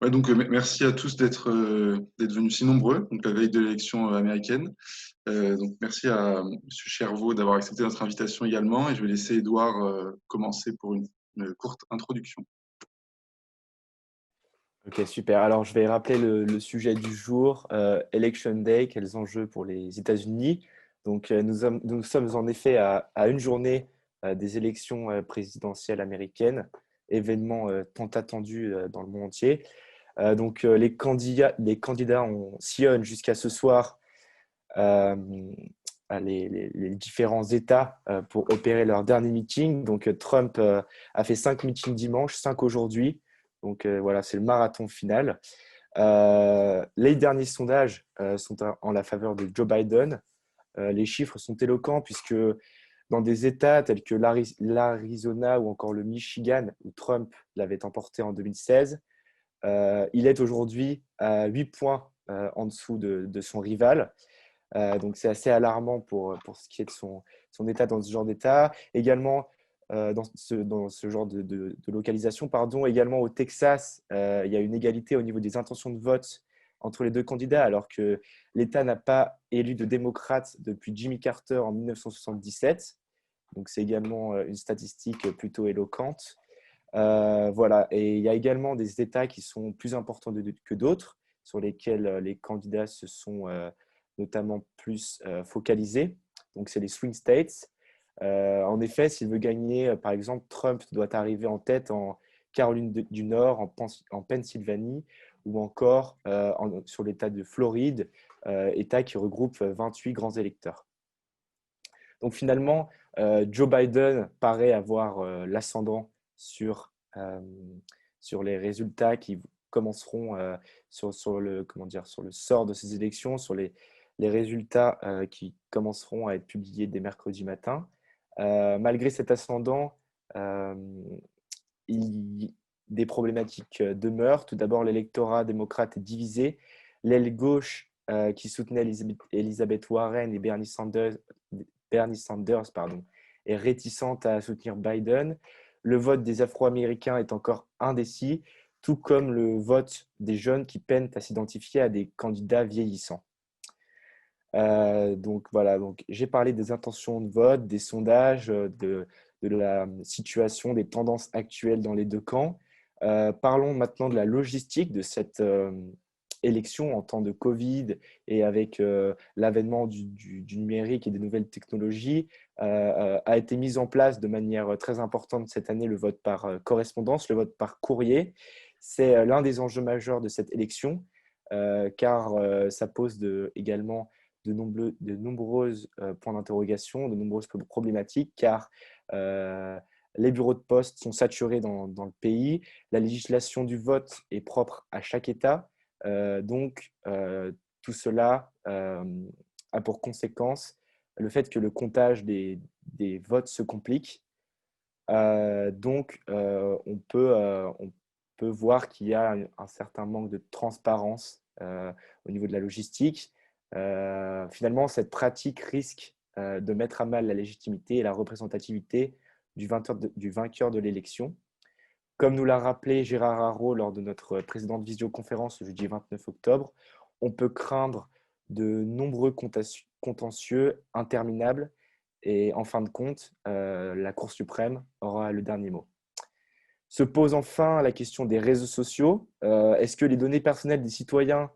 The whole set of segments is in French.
Ouais, donc merci à tous d'être venus si nombreux, donc la veille de l'élection américaine. Donc merci à Monsieur Chervaux d'avoir accepté notre invitation également, et je vais laisser Edouard commencer pour une courte introduction. Ok, super. Alors, je vais rappeler le sujet du jour, Election Day, quels enjeux pour les États-Unis. Donc, nous sommes en effet à une journée des élections présidentielles américaines, événement tant attendu dans le monde entier. Les candidats sillonnent jusqu'à ce soir euh, les différents États pour opérer leur dernier meeting. Donc, Trump a fait 5 meetings dimanche, 5 aujourd'hui. Donc, voilà, c'est le marathon final. Les derniers sondages sont en la faveur de Joe Biden. Les chiffres sont éloquents puisque dans des États tels que l'Arizona ou encore le Michigan, où Trump l'avait emporté en 2016, il est aujourd'hui à 8 points en dessous de son rival. Donc, c'est assez alarmant pour ce qui est de son état dans ce genre d'état. Également, dans ce genre de localisation, pardon, également au Texas, il y a une égalité au niveau des intentions de vote entre les deux candidats, alors que l'État n'a pas élu de démocrate depuis Jimmy Carter en 1977. Donc, c'est également une statistique plutôt éloquente. Voilà. Et il y a également des États qui sont plus importants que d'autres, sur lesquels les candidats se sont notamment plus focalisés. Donc, c'est les swing states. En effet, s'il veut gagner, par exemple, Trump doit arriver en tête en Caroline du Nord, en Pennsylvanie ou encore sur l'État de Floride, État qui regroupe 28 grands électeurs. Donc finalement, Joe Biden paraît avoir l'ascendant euh, sur les résultats qui commenceront sur le sort de ces élections, sur les résultats qui commenceront à être publiés dès mercredi matin. Malgré cet ascendant, euh, des problématiques demeurent. Tout d'abord, l'électorat démocrate est divisé. L'aile gauche qui soutenait Elizabeth Warren et Bernie Sanders est réticente à soutenir Biden. Le vote des Afro-Américains est encore indécis, tout comme le vote des jeunes qui peinent à s'identifier à des candidats vieillissants. Donc voilà, donc j'ai parlé des intentions de vote, des sondages, de la situation, des tendances actuelles dans les deux camps. Parlons maintenant de la logistique de cette élection en temps de Covid et avec l'avènement du numérique et des nouvelles technologies. A été mise en place de manière très importante cette année le vote par correspondance, le vote par courrier. C'est l'un des enjeux majeurs de cette élection car ça pose également de nombreuses points d'interrogation, de nombreuses problématiques, car les bureaux de poste sont saturés dans le pays. La législation du vote est propre à chaque État. Tout cela a pour conséquence le fait que le comptage des votes se complique. On peut voir qu'il y a un certain manque de transparence au niveau de la logistique. Finalement, cette pratique risque de mettre à mal la légitimité et la représentativité du vainqueur de l'élection. Comme nous l'a rappelé Gérard Haro lors de notre précédente visioconférence le jeudi 29 octobre, on peut craindre de nombreux contentieux interminables et en fin de compte, la Cour suprême aura le dernier mot. Se pose enfin la question des réseaux sociaux. Est-ce que les données personnelles des citoyens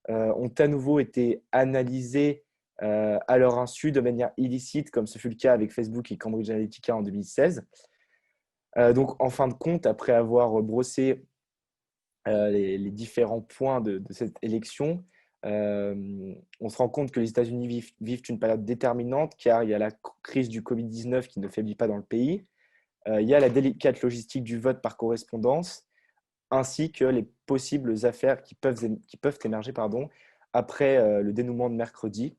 ont à nouveau été analysées à leur insu de manière illicite, comme ce fut le cas avec Facebook et Cambridge Analytica en 2016? Donc, en fin de compte, après avoir brossé les différents points de cette élection, on se rend compte que les États-Unis vivent une période déterminante car il y a la crise du Covid-19 qui ne faiblit pas dans le pays. Il y a la délicate logistique du vote par correspondance, ainsi que les possibles affaires qui peuvent émerger après le dénouement de mercredi.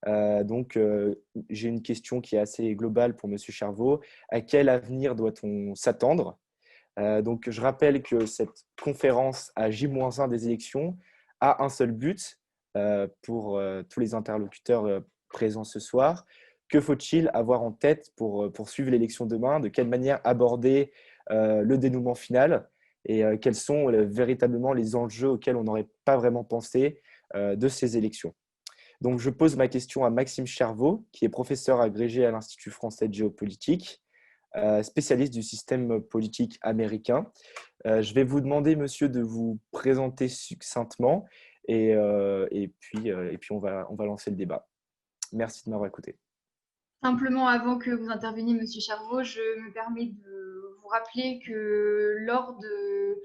J'ai une question qui est assez globale pour M. Chervaux. À quel avenir doit-on s'attendre? Je rappelle que cette conférence à J-1 des élections a un seul but pour tous les interlocuteurs présents ce soir. Que faut-il avoir en tête pour poursuivre l'élection demain? De quelle manière aborder le dénouement final? et quels sont véritablement les enjeux auxquels on n'aurait pas vraiment pensé de ces élections. Donc, je pose ma question à Maxime Chervaux, qui est professeur agrégé à l'Institut français de géopolitique, spécialiste du système politique américain. Je vais vous demander, monsieur, de vous présenter succinctement et puis on va lancer le débat. Merci de m'avoir écouté. Simplement, avant que vous interveniez, Monsieur Chervaux, je me permets de vous rappeler que lors de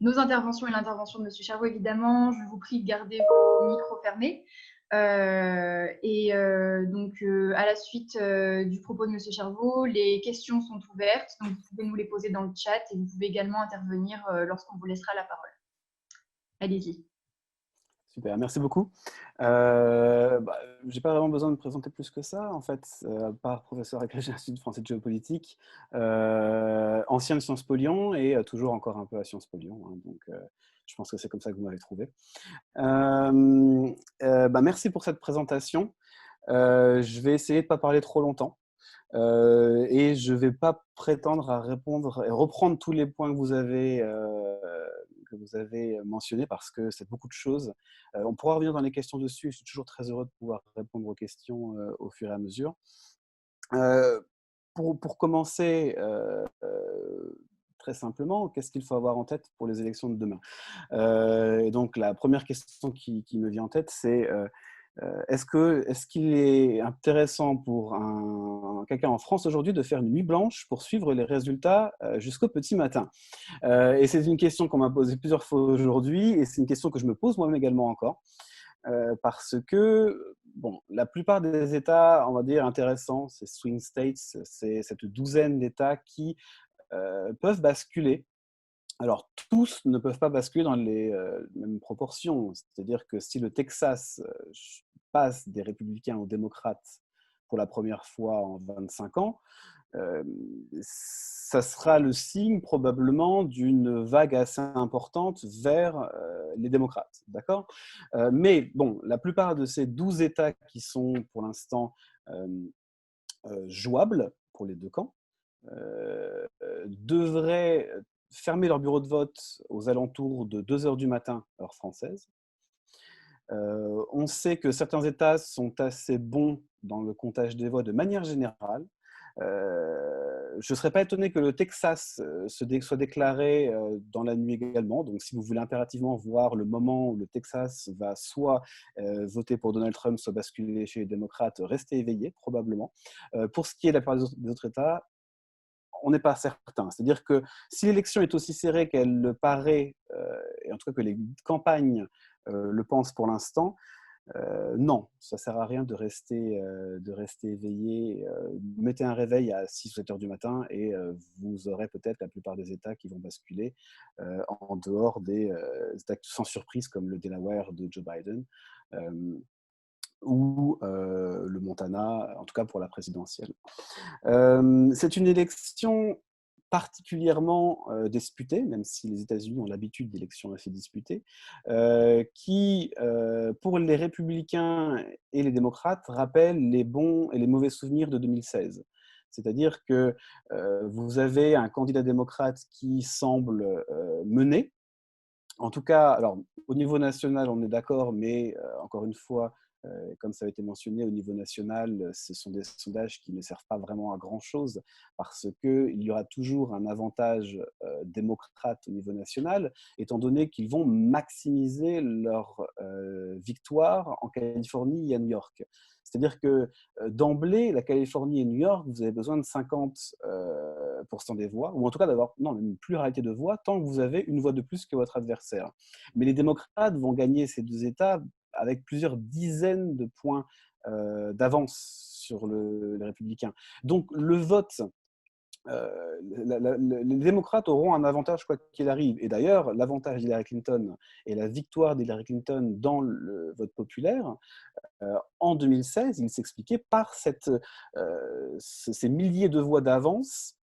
nos interventions et l'intervention de Monsieur Chervaux, évidemment, je vous prie de garder vos micros fermés. À la suite du propos de Monsieur Chervaux, les questions sont ouvertes, donc vous pouvez nous les poser dans le chat et vous pouvez également intervenir lorsqu'on vous laissera la parole. Allez-y. Super, merci beaucoup. J'ai pas vraiment besoin de me présenter plus que ça, en fait, à part professeur agrégé à l'Institut français de géopolitique, ancien de Sciences Po Lyon et toujours encore un peu à Sciences Po Lyon, hein, donc je pense que c'est comme ça que vous m'avez trouvé. Merci pour cette présentation. Je vais essayer de ne pas parler trop longtemps. Et je ne vais pas prétendre à répondre et reprendre tous les points que vous avez mentionnés parce que c'est beaucoup de choses. On pourra revenir dans les questions dessus. Je suis toujours très heureux de pouvoir répondre aux questions au fur et à mesure. Pour commencer, très simplement, qu'est-ce qu'il faut avoir en tête pour les élections de demain ? Et donc, la première question qui me vient en tête, c'est est-ce qu'il est intéressant pour quelqu'un en France aujourd'hui de faire une nuit blanche pour suivre les résultats jusqu'au petit matin ? Et c'est une question qu'on m'a posée plusieurs fois aujourd'hui et c'est une question que je me pose moi-même également encore parce que la plupart des États, on va dire, intéressants, ces swing states, c'est cette douzaine d'États qui peuvent basculer. Alors, tous ne peuvent pas basculer dans les mêmes proportions. C'est-à-dire que si le Texas passe des républicains aux démocrates pour la première fois en 25 ans, ça sera le signe probablement d'une vague assez importante vers les démocrates. D'accord ? Mais bon, la plupart de ces 12 États qui sont pour l'instant jouables pour les deux camps devraient fermer leur bureau de vote aux alentours de 2 heures du matin, heure française. On sait que certains États sont assez bons dans le comptage des voix de manière générale. Je ne serais pas étonné que le Texas soit déclaré dans la nuit également. Donc, si vous voulez impérativement voir le moment où le Texas va soit voter pour Donald Trump, soit basculer chez les démocrates, restez éveillés, probablement. Pour ce qui est de la part des autres États, on n'est pas certain. C'est-à-dire que si l'élection est aussi serrée qu'elle le paraît, et en tout cas que les campagnes le pensent pour l'instant, non, ça ne sert à rien de rester éveillé. Mettez un réveil à 6 ou 7 heures du matin et vous aurez peut-être la plupart des États qui vont basculer en dehors des États sans surprise comme le Delaware de Joe Biden ou le Montana, en tout cas pour la présidentielle. C'est une élection particulièrement disputée, même si les États-Unis ont l'habitude d'élections assez disputées, qui, pour les républicains et les démocrates, rappelle les bons et les mauvais souvenirs de 2016. C'est-à-dire que vous avez un candidat démocrate qui semble mener. En tout cas, alors, au niveau national, on est d'accord, mais encore une fois, comme ça a été mentionné, au niveau national, ce sont des sondages qui ne servent pas vraiment à grand-chose parce qu'il y aura toujours un avantage démocrate au niveau national, étant donné qu'ils vont maximiser leur victoire en Californie et à New York. C'est-à-dire que d'emblée, la Californie et New York, vous avez besoin de 50% des voix, ou en tout cas d'avoir une pluralité de voix, tant que vous avez une voix de plus que votre adversaire. Mais les démocrates vont gagner ces deux États avec plusieurs dizaines de points d'avance sur les républicains. Donc le vote, les démocrates auront un avantage quoi qu'il arrive. Et d'ailleurs, l'avantage d'Hillary Clinton et la victoire d'Hillary Clinton dans le vote populaire, en 2016, il s'expliquait par ces milliers de voix d'avance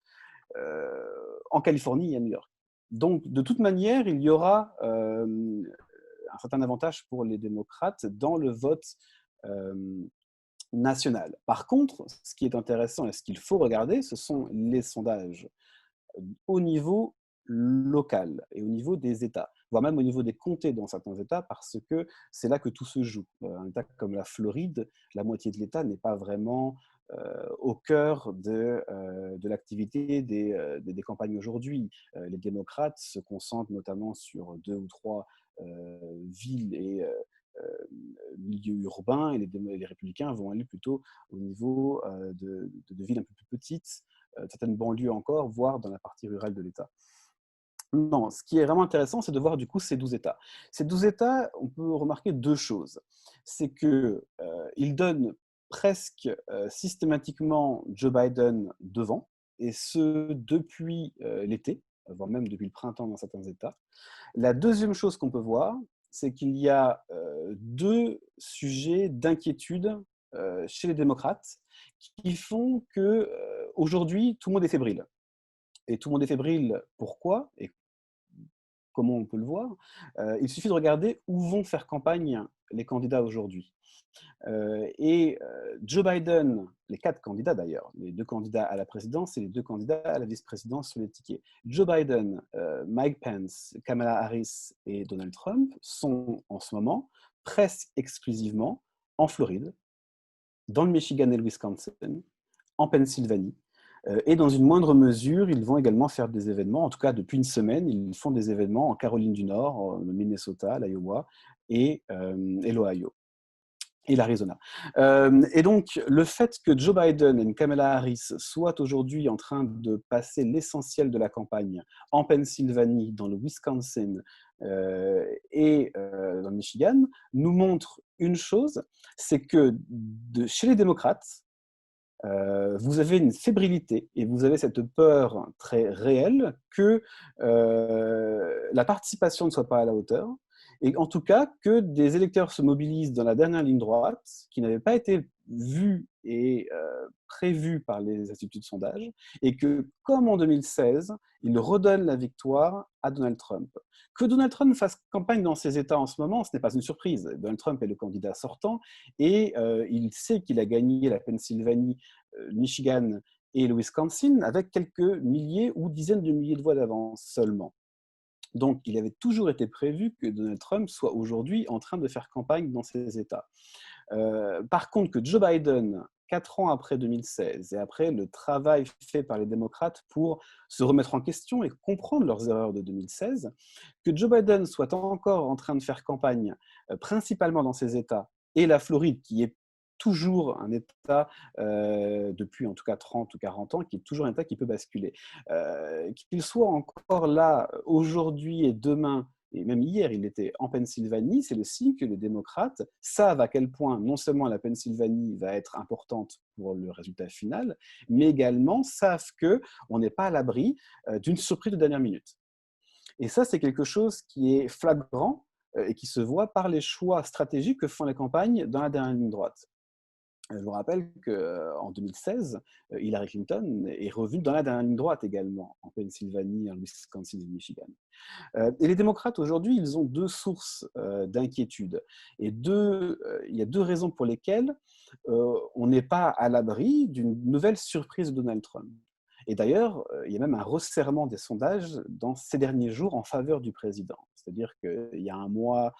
en Californie et à New York. Donc, de toute manière, il y aura un certain avantage pour les démocrates dans le vote national. Par contre, ce qui est intéressant et ce qu'il faut regarder, ce sont les sondages au niveau local et au niveau des États, voire même au niveau des comtés dans certains États, parce que c'est là que tout se joue. Un État comme la Floride, la moitié de l'État n'est pas vraiment au cœur de l'activité des campagnes aujourd'hui. Les démocrates se concentrent notamment sur 2 ou 3 villes et milieux urbains, et les républicains vont aller plutôt au niveau de villes un peu plus petites, certaines banlieues encore, voire dans la partie rurale de l'État. Non, ce qui est vraiment intéressant, c'est de voir du coup ces 12 États. Ces 12 États, on peut remarquer deux choses. C'est qu'ils donnent presque systématiquement Joe Biden devant, et ce depuis l'été, voire même depuis le printemps dans certains États. La deuxième chose qu'on peut voir, c'est qu'il y a deux sujets d'inquiétude chez les démocrates qui font qu'aujourd'hui, tout le monde est fébrile. Et tout le monde est fébrile, pourquoi? Et comment on peut le voir? Il suffit de regarder où vont faire campagne les candidats aujourd'hui. Joe Biden, les 4 candidats d'ailleurs, les 2 candidats à la présidence et les 2 candidats à la vice-présidence sur les tickets. Joe Biden, Mike Pence, Kamala Harris et Donald Trump sont en ce moment presque exclusivement en Floride, dans le Michigan et le Wisconsin, en Pennsylvanie. Et dans une moindre mesure, ils vont également faire des événements, en tout cas depuis une semaine, ils font des événements en Caroline du Nord, le Minnesota, l'Iowa et l'Ohio. Et l'Arizona. Et donc, le fait que Joe Biden et Kamala Harris soient aujourd'hui en train de passer l'essentiel de la campagne en Pennsylvanie, dans le Wisconsin et dans le Michigan, nous montre une chose, c'est que chez les démocrates, vous avez une fébrilité et vous avez cette peur très réelle que la participation ne soit pas à la hauteur, et en tout cas que des électeurs se mobilisent dans la dernière ligne droite, qui n'avait pas été vue et prévue par les instituts de sondage, et que, comme en 2016, ils redonnent la victoire à Donald Trump. Que Donald Trump fasse campagne dans ces États en ce moment, ce n'est pas une surprise. Donald Trump est le candidat sortant et il sait qu'il a gagné la Pennsylvanie, le Michigan et le Wisconsin avec quelques milliers ou dizaines de milliers de voix d'avance seulement. Donc, il avait toujours été prévu que Donald Trump soit aujourd'hui en train de faire campagne dans ces États. Par contre, que Joe Biden, 4 ans après 2016, et après le travail fait par les démocrates pour se remettre en question et comprendre leurs erreurs de 2016, que Joe Biden soit encore en train de faire campagne principalement dans ces États, et la Floride, qui est toujours un État, depuis en tout cas 30 ou 40 ans, qui est toujours un État qui peut basculer. Qu'il soit encore là aujourd'hui et demain, et même hier, il était en Pennsylvanie, c'est le signe que les démocrates savent à quel point non seulement la Pennsylvanie va être importante pour le résultat final, mais également savent qu'on n'est pas à l'abri d'une surprise de dernière minute. Et ça, c'est quelque chose qui est flagrant et qui se voit par les choix stratégiques que font les campagnes dans la dernière ligne droite. Je vous rappelle qu'en 2016, Hillary Clinton est revenue dans la dernière ligne droite également, en Pennsylvanie, en Wisconsin et Michigan. Et les démocrates, aujourd'hui, ils ont deux sources d'inquiétude. Et il y a deux raisons pour lesquelles on n'est pas à l'abri d'une nouvelle surprise de Donald Trump. Et d'ailleurs, il y a même un resserrement des sondages dans ces derniers jours en faveur du président. C'est-à-dire qu'il y a un mois,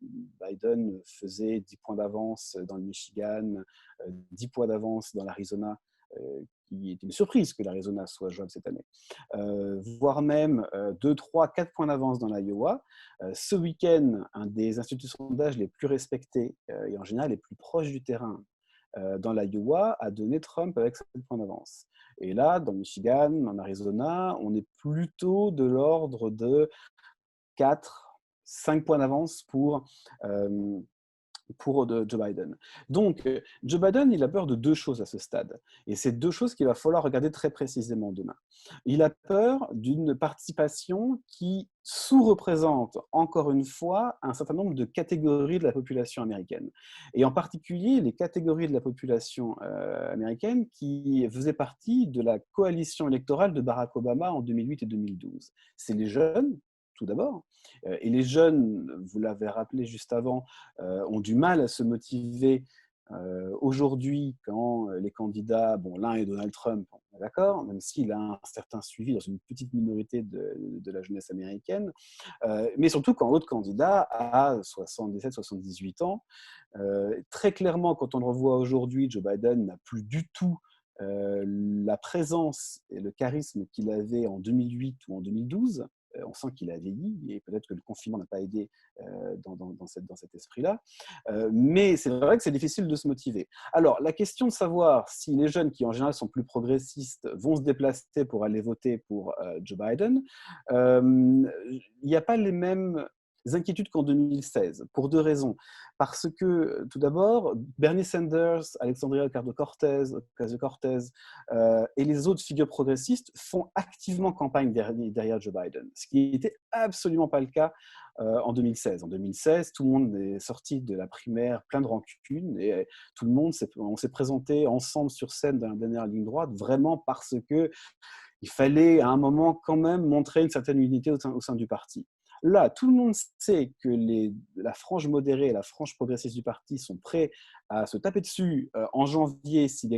Biden faisait 10 points d'avance dans le Michigan, 10 points d'avance dans l'Arizona, qui est une surprise que l'Arizona soit jouable cette année, voire même 2, 3, 4 points d'avance dans l'Iowa. Ce week-end, un des instituts de sondage les plus respectés et en général les plus proches du terrain dans l'Iowa a donné Trump avec 7 points d'avance. Et là, dans le Michigan, en Arizona, on est plutôt de l'ordre de 4, 5 points d'avance pour Joe Biden. Donc, Joe Biden, il a peur de deux choses à ce stade. Et c'est deux choses qu'il va falloir regarder très précisément demain. Il a peur d'une participation qui sous-représente, encore une fois, un certain nombre de catégories de la population américaine. Et en particulier, les catégories de la population américaine qui faisaient partie de la coalition électorale de Barack Obama en 2008 et 2012. C'est les jeunes, tout d'abord. Et les jeunes, vous l'avez rappelé juste avant, ont du mal à se motiver Aujourd'hui, quand les candidats, bon, l'un est Donald Trump, on est d'accord, même s'il a un certain suivi dans une petite minorité de la jeunesse américaine, mais surtout quand l'autre candidat a 77, 78 ans. Très clairement, quand on le revoit aujourd'hui, Joe Biden n'a plus du tout la présence et le charisme qu'il avait en 2008 ou en 2012. On sent qu'il a vieilli et peut-être que le confinement n'a pas aidé dans cet esprit-là. Mais c'est vrai que c'est difficile de se motiver. Alors, la question de savoir si les jeunes qui en général sont plus progressistes vont se déplacer pour aller voter pour Joe Biden, il n'y a pas les mêmes inquiétudes qu'en 2016, pour deux raisons. Parce que, tout d'abord, Bernie Sanders, Alexandria Ocasio-Cortez et les autres figures progressistes font activement campagne derrière Joe Biden, ce qui n'était absolument pas le cas en 2016. En 2016, tout le monde est sorti de la primaire plein de rancune et tout le monde on s'est présenté ensemble sur scène dans la dernière ligne droite, vraiment parce qu'il fallait à un moment quand même montrer une certaine unité au sein du parti. Là, tout le monde sait que la frange modérée et la frange progressiste du parti sont prêts à se taper dessus en janvier s'ils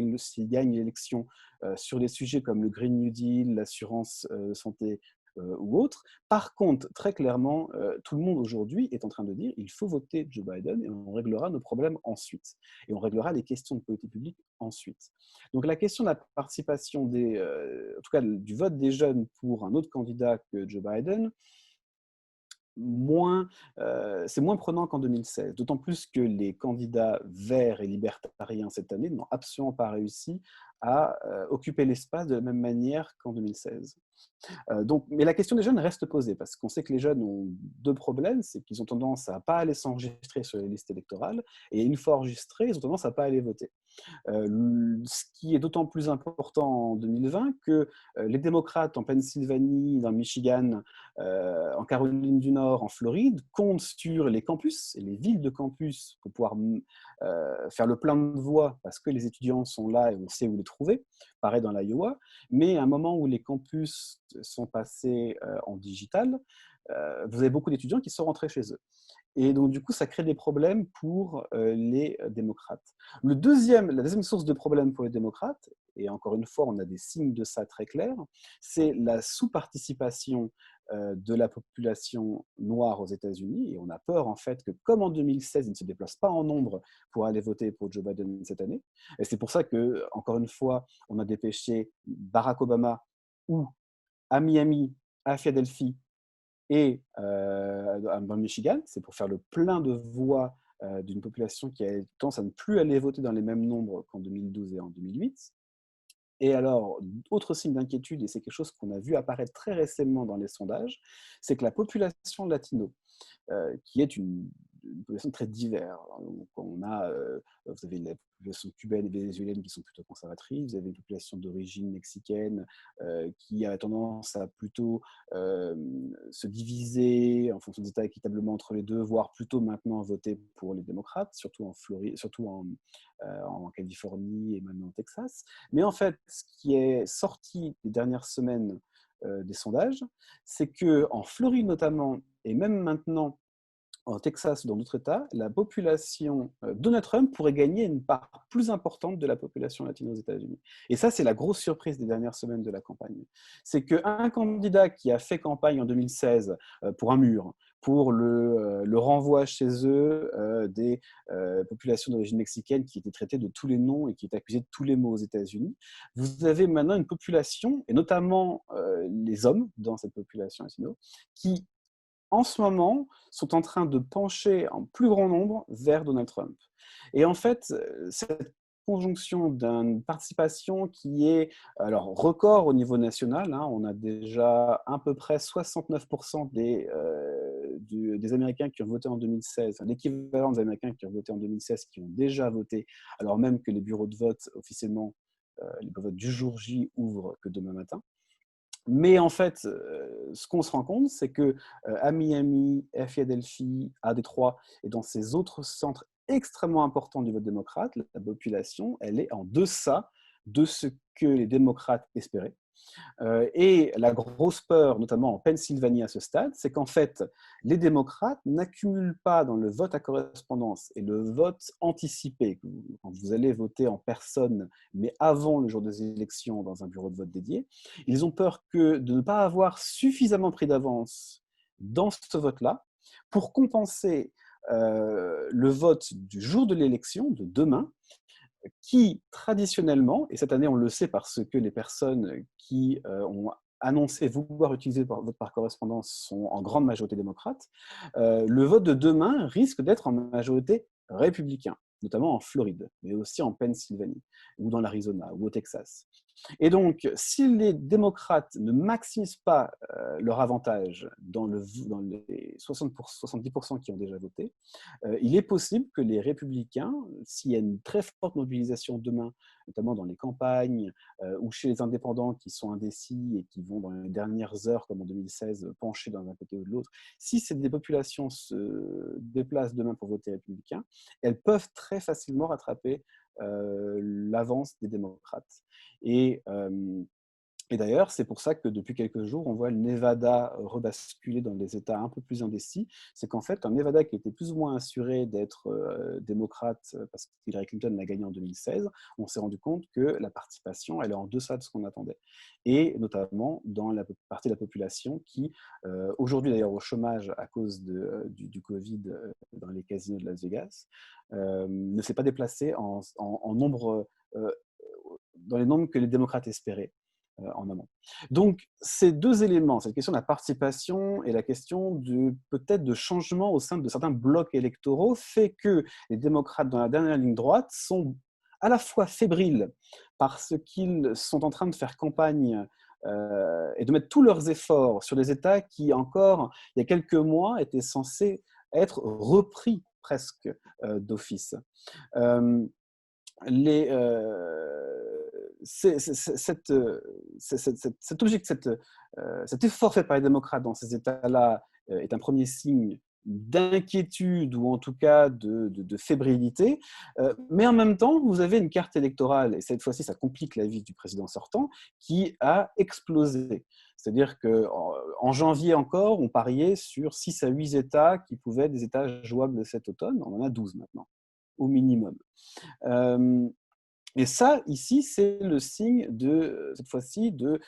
gagnent l'élection sur des sujets comme le Green New Deal, l'assurance santé ou autre. Par contre, très clairement, tout le monde aujourd'hui est en train de dire il faut voter Joe Biden et on réglera nos problèmes ensuite. Et on réglera les questions de politique publique ensuite. Donc la question de la participation en tout cas du vote des jeunes pour un autre candidat que Joe Biden, c'est moins prenant qu'en 2016, d'autant plus que les candidats verts et libertariens cette année n'ont absolument pas réussi à occuper l'espace de la même manière qu'en 2016. Mais la question des jeunes reste posée, parce qu'on sait que les jeunes ont deux problèmes, c'est qu'ils ont tendance à ne pas aller s'enregistrer sur les listes électorales, et une fois enregistrés, ils ont tendance à ne pas aller voter. Ce qui est d'autant plus important en 2020 que les démocrates en Pennsylvanie, dans le Michigan, en Caroline du Nord, en Floride, comptent sur les campus et les villes de campus pour pouvoir faire le plein de voix parce que les étudiants sont là et on sait où les trouver, pareil dans l'Iowa. Mais à un moment où les campus sont passés en digital, vous avez beaucoup d'étudiants qui sont rentrés chez eux. Et donc, du coup, ça crée des problèmes pour les démocrates. La deuxième source de problème pour les démocrates, et encore une fois, on a des signes de ça très clairs, c'est la sous-participation de la population noire aux États-Unis. Et on a peur, en fait, que comme en 2016, ils ne se déplacent pas en nombre pour aller voter pour Joe Biden cette année. Et c'est pour ça que, encore une fois, on a dépêché Barack Obama ou à Miami, à Philadelphie, et dans le Michigan, c'est pour faire le plein de voix d'une population qui a tendance à ne plus aller voter dans les mêmes nombres qu'en 2012 et en 2008. Et alors, autre signe d'inquiétude, et c'est quelque chose qu'on a vu apparaître très récemment dans les sondages, c'est que la population latino, qui est une population très diverse. Donc, vous avez la population cubaine et vénézuélienne qui sont plutôt conservatrices, vous avez une population d'origine mexicaine qui a tendance à plutôt se diviser en fonction des États équitablement entre les deux, voire plutôt maintenant voter pour les démocrates, surtout en Floride, surtout en Californie et maintenant au Texas. Mais en fait, ce qui est sorti les dernières semaines des sondages, c'est qu'en Floride notamment, et même maintenant en Texas ou dans d'autres États, la population Donald Trump pourrait gagner une part plus importante de la population latine aux États-Unis. Et ça, c'est la grosse surprise des dernières semaines de la campagne. C'est qu'un candidat qui a fait campagne en 2016 pour un mur, pour le renvoi chez eux des populations d'origine mexicaine qui étaient traitées de tous les noms et qui étaient accusées de tous les maux aux États-Unis, vous avez maintenant une population, et notamment les hommes dans cette population latino, qui en ce moment, sont en train de pencher en plus grand nombre vers Donald Trump. Et en fait, cette conjonction d'une participation qui est alors record au niveau national, hein, on a déjà à peu près 69% des Américains qui ont voté en 2016, l'équivalent des Américains qui ont voté en 2016, qui ont déjà voté, alors même que les bureaux de vote officiellement, les bureaux de vote du jour J ouvrent que demain matin. Mais en fait, ce qu'on se rend compte, c'est qu'à Miami, à Philadelphie, à Détroit et dans ces autres centres extrêmement importants du vote démocrate, la population, elle est en deçà de ce que les démocrates espéraient. Et la grosse peur, notamment en Pennsylvanie à ce stade, c'est qu'en fait, les démocrates n'accumulent pas dans le vote à correspondance et le vote anticipé, quand vous allez voter en personne, mais avant le jour des élections dans un bureau de vote dédié. Ils ont peur de ne pas avoir suffisamment pris d'avance dans ce vote-là pour compenser le vote du jour de l'élection, de demain, qui traditionnellement, et cette année on le sait parce que les personnes qui ont annoncé vouloir utiliser le vote par correspondance sont en grande majorité démocrates, le vote de demain risque d'être en majorité républicain, notamment en Floride, mais aussi en Pennsylvanie, ou dans l'Arizona, ou au Texas. Et donc, si les démocrates ne maximisent pas leur avantage dans les 70% qui ont déjà voté, il est possible que les républicains, s'il y a une très forte mobilisation demain, notamment dans les campagnes ou chez les indépendants qui sont indécis et qui vont dans les dernières heures, comme en 2016, pencher d'un côté ou de l'autre, si des populations se déplacent demain pour voter républicain, elles peuvent très facilement rattraper l'avance des démocrates. Et d'ailleurs, c'est pour ça que depuis quelques jours, on voit le Nevada rebasculer dans des États un peu plus indécis. C'est qu'en fait, un Nevada qui était plus ou moins assuré d'être démocrate parce que Hillary Clinton l'a gagné en 2016, on s'est rendu compte que la participation, elle est en deçà de ce qu'on attendait. Et notamment dans la partie de la population qui, aujourd'hui d'ailleurs au chômage à cause du Covid dans les casinos de Las Vegas, ne s'est pas déplacée en nombre, dans les nombres que les démocrates espéraient en amont. Donc, ces deux éléments, cette question de la participation et la question peut-être de changement au sein de certains blocs électoraux, fait que les démocrates dans la dernière ligne droite sont à la fois fébriles parce qu'ils sont en train de faire campagne et de mettre tous leurs efforts sur des États qui, encore il y a quelques mois, étaient censés être repris presque d'office. Cet effort fait par les démocrates dans ces États-là est un premier signe d'inquiétude ou en tout cas de fébrilité, mais en même temps, vous avez une carte électorale, et cette fois-ci, ça complique la vie du président sortant, qui a explosé. C'est-à-dire qu'en janvier encore, on pariait sur 6 à 8 États qui pouvaient être des États jouables cet automne. On en a 12 maintenant, au minimum. Et ça, ici, c'est le signe cette fois-ci, de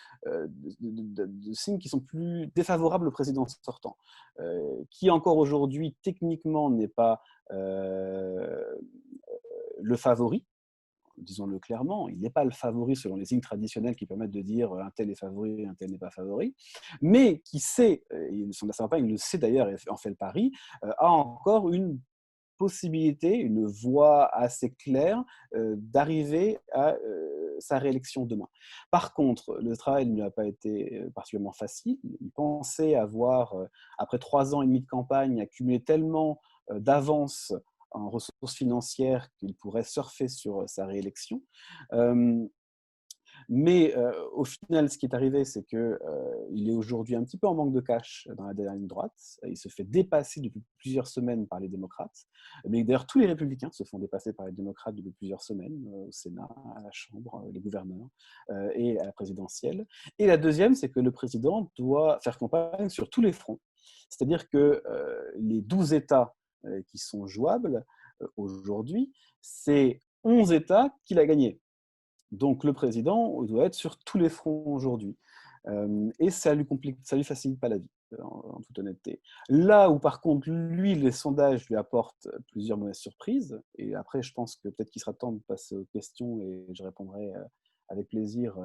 signes qui sont plus défavorables au président sortant, qui encore aujourd'hui, techniquement, n'est pas le favori, disons-le clairement, il n'est pas le favori selon les signes traditionnels qui permettent de dire un tel est favori, un tel n'est pas favori, mais qui sait, son campagne le sait d'ailleurs et en fait le pari, a encore une possibilité, une voie assez claire d'arriver à sa réélection demain. Par contre, le travail ne lui a pas été particulièrement facile. Il pensait avoir, après 3 ans et demi de campagne, accumulé tellement d'avance en ressources financières qu'il pourrait surfer sur sa réélection. Mais au final, ce qui est arrivé, c'est qu'il est aujourd'hui un petit peu en manque de cash dans la dernière ligne droite. Il se fait dépasser depuis plusieurs semaines par les démocrates. Mais d'ailleurs, tous les républicains se font dépasser par les démocrates depuis plusieurs semaines, au Sénat, à la Chambre, les gouverneurs et à la présidentielle. Et la deuxième, c'est que le président doit faire campagne sur tous les fronts. C'est-à-dire que les 12 États qui sont jouables aujourd'hui, c'est 11 États qu'il a gagnés. Donc le président doit être sur tous les fronts aujourd'hui. Et ça lui facilite pas la vie, en toute honnêteté. Là où par contre, lui, les sondages lui apportent plusieurs mauvaises surprises, et après je pense que peut-être qu'il sera temps de passer aux questions et je répondrai avec plaisir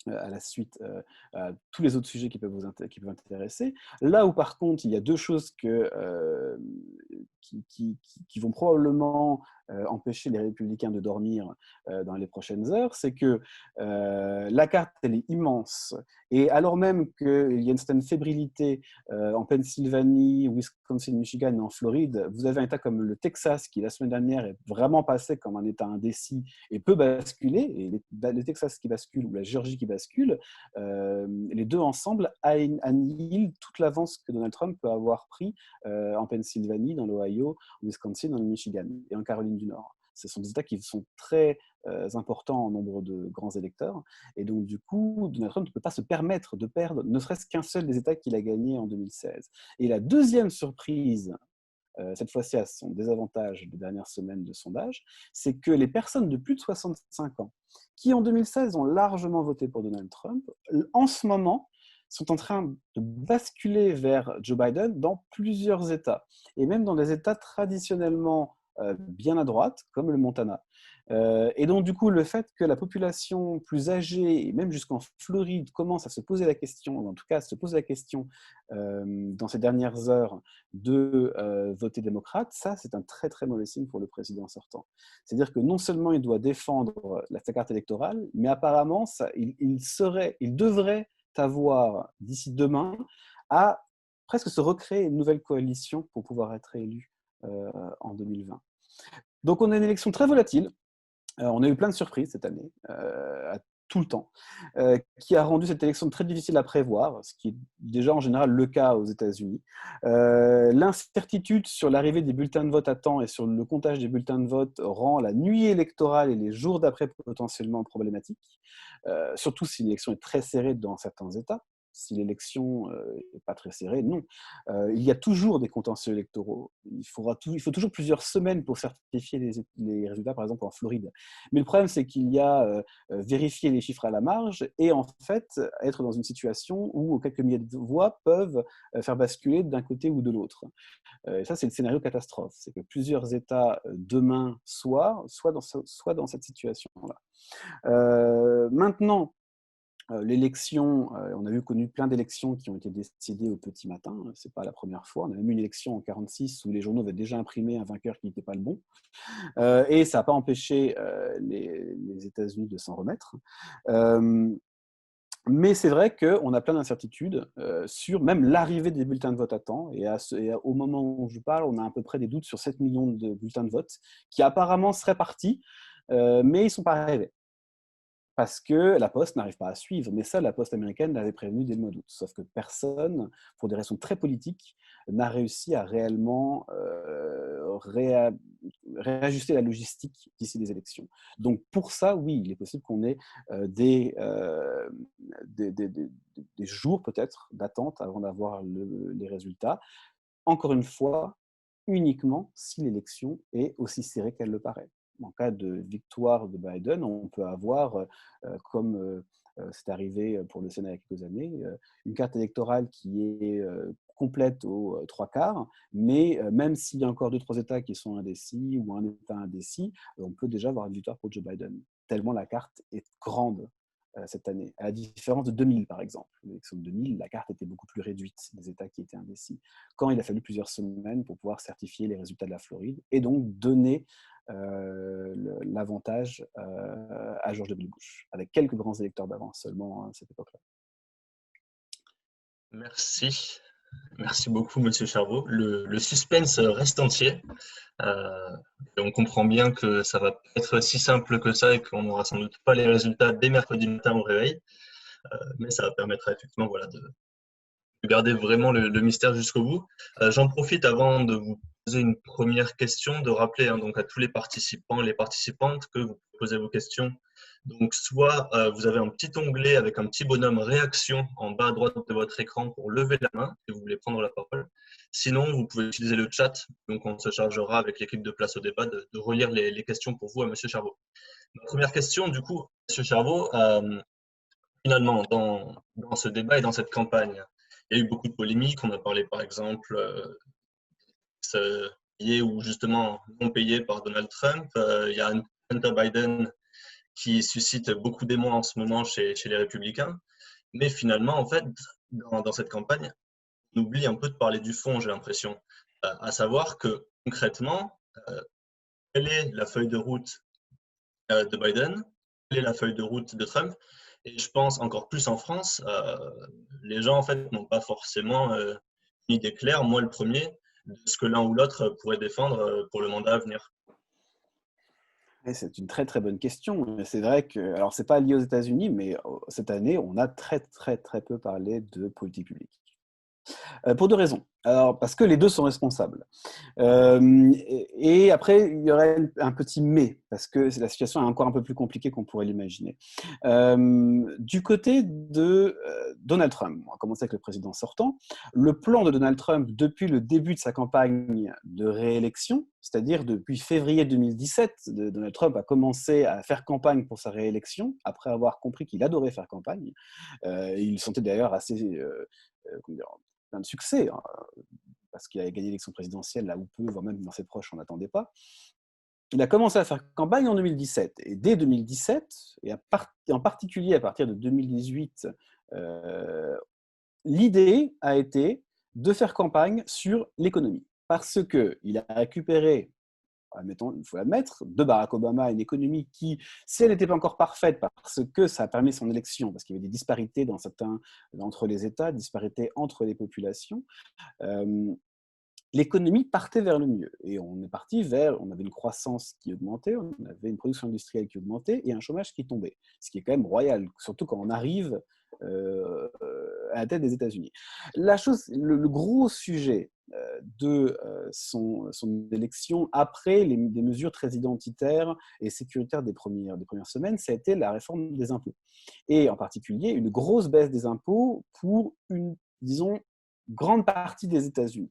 à la suite à tous les autres sujets qui peuvent vous intéresser. Là où par contre il y a deux choses qui vont probablement empêcher les républicains de dormir dans les prochaines heures, c'est que la carte elle est immense, et alors même qu'il y a une certaine fébrilité en Pennsylvanie, Wisconsin, Michigan et en Floride, vous avez un État comme le Texas qui la semaine dernière est vraiment passé comme un État indécis et peut basculer, et le Texas qui bascule ou la Géorgie qui bascule, les deux ensemble annihilent toute l'avance que Donald Trump peut avoir pris en Pennsylvanie, dans l'Ohio, en Wisconsin, dans le Michigan et en Caroline du Nord. Ce sont des États qui sont très importants en nombre de grands électeurs. Et donc, du coup, Donald Trump ne peut pas se permettre de perdre ne serait-ce qu'un seul des États qu'il a gagné en 2016. Et la deuxième surprise, cette fois-ci à son désavantage des dernières semaines de sondage, c'est que les personnes de plus de 65 ans, qui en 2016 ont largement voté pour Donald Trump, en ce moment sont en train de basculer vers Joe Biden dans plusieurs États, et même dans des États traditionnellement bien à droite, comme le Montana. Et donc, du coup, le fait que la population plus âgée, et même jusqu'en Floride, commence à se poser la question, ou en tout cas à se poser la question dans ces dernières heures de voter démocrate, ça, c'est un très, très mauvais signe pour le président sortant. C'est-à-dire que non seulement il doit défendre sa carte électorale, mais apparemment, il devrait avoir, d'ici demain, à presque se recréer une nouvelle coalition pour pouvoir être élu en 2020. Donc, on a une élection très volatile. On a eu plein de surprises cette année, tout le temps, qui a rendu cette élection très difficile à prévoir, ce qui est déjà en général le cas aux États-Unis. L'incertitude sur l'arrivée des bulletins de vote à temps et sur le comptage des bulletins de vote rend la nuit électorale et les jours d'après potentiellement problématiques, surtout si l'élection est très serrée dans certains États. Si l'élection n'est pas très serrée, non. Il y a toujours des contentieux électoraux. Il faut toujours plusieurs semaines pour certifier les résultats, par exemple en Floride. Mais le problème, c'est qu'il y a vérifier les chiffres à la marge et en fait être dans une situation où quelques milliers de voix peuvent faire basculer d'un côté ou de l'autre. Et ça, c'est le scénario catastrophe. C'est que plusieurs États demain soient dans cette situation-là. Maintenant, l'élection, on a connu plein d'élections qui ont été décidées au petit matin. Ce n'est pas la première fois. On a même eu une élection en 1946 où les journaux avaient déjà imprimé un vainqueur qui n'était pas le bon. Et ça n'a pas empêché les États-Unis de s'en remettre. Mais c'est vrai qu'on a plein d'incertitudes sur même l'arrivée des bulletins de vote à temps. Et au moment où je parle, on a à peu près des doutes sur 7 millions de bulletins de vote qui apparemment seraient partis, mais ils ne sont pas arrivés. Parce que la Poste n'arrive pas à suivre. Mais ça, la Poste américaine l'avait prévenu dès le mois d'août. Sauf que personne, pour des raisons très politiques, n'a réussi à réellement réajuster la logistique d'ici les élections. Donc pour ça, oui, il est possible qu'on ait des jours peut-être d'attente avant d'avoir les résultats. Encore une fois, uniquement si l'élection est aussi serrée qu'elle le paraît. En cas de victoire de Biden, on peut avoir, comme c'est arrivé pour le Sénat il y a quelques années, une carte électorale qui est complète aux trois quarts, mais même s'il y a encore 2-3 États qui sont indécis ou un État indécis, on peut déjà avoir une victoire pour Joe Biden, tellement la carte est grande cette année. À la différence de 2000, par exemple. L'élection de 2000, la carte était beaucoup plus réduite des États qui étaient indécis. Quand il a fallu plusieurs semaines pour pouvoir certifier les résultats de la Floride et donc donner l'avantage à George W. Bush, avec quelques grands électeurs d'avance seulement à cette époque-là. Merci. Merci beaucoup, Monsieur Charveau. Le suspense reste entier. Et on comprend bien que ça va pas être si simple que ça et qu'on n'aura sans doute pas les résultats dès mercredi matin au réveil. Mais ça permettra effectivement de garder vraiment le mystère jusqu'au bout. J'en profite avant de vous poser une première question, de rappeler donc à tous les participants, les participantes, que vous posez vos questions. Donc, soit vous avez un petit onglet avec un petit bonhomme réaction en bas à droite de votre écran pour lever la main si vous voulez prendre la parole. Sinon, vous pouvez utiliser le chat. Donc, on se chargera avec l'équipe de Place au débat de relire les questions pour vous à Monsieur Charveau. Ma première question, du coup, Monsieur Charveau, finalement, dans ce débat et dans cette campagne, il y a eu beaucoup de polémiques. On a parlé, par exemple, payés ou justement non payés par Donald Trump. Il y a Hunter Biden qui suscite beaucoup d'émoi en ce moment chez les républicains. Mais finalement, en fait, dans cette campagne, on oublie un peu de parler du fond, j'ai l'impression. À savoir que concrètement, quelle est la feuille de route de Biden? Quelle est la feuille de route de Trump? Et je pense encore plus en France, les gens en fait n'ont pas forcément une idée claire, moi le premier, de ce que l'un ou l'autre pourrait défendre pour le mandat à venir. C'est une très très bonne question. C'est vrai que, alors c'est pas lié aux États-Unis, mais cette année, on a très très très peu parlé de politique publique. Pour deux raisons. Alors, parce que les deux sont responsables. Et après, il y aurait un petit mais, parce que la situation est encore un peu plus compliquée qu'on pourrait l'imaginer. Du côté de Donald Trump, on va commencer avec le président sortant. Le plan de Donald Trump depuis le début de sa campagne de réélection, c'est-à-dire depuis février 2017, Donald Trump a commencé à faire campagne pour sa réélection, après avoir compris qu'il adorait faire campagne. Il se sentait d'ailleurs assez comment dire, plein de succès, hein, parce qu'il avait gagné l'élection présidentielle là où peu, voire même dans ses proches, on n'attendait pas. Il a commencé à faire campagne en 2017. Et dès 2017, et en particulier à partir de 2018, l'idée a été de faire campagne sur l'économie. Parce qu'il a récupéré, admettons, il faut l'admettre, de Barack Obama, une économie qui, si elle n'était pas encore parfaite, parce que ça a permis son élection, parce qu'il y avait des disparités entre les États, disparités entre les populations, l'économie partait vers le mieux. Et on avait une croissance qui augmentait, on avait une production industrielle qui augmentait et un chômage qui tombait. Ce qui est quand même royal, surtout quand on arrive à la tête des États-Unis. Le gros sujet de son élection, après des mesures très identitaires et sécuritaires des premières semaines, ça a été la réforme des impôts. Et en particulier, une grosse baisse des impôts pour disons, grande partie des États-Unis.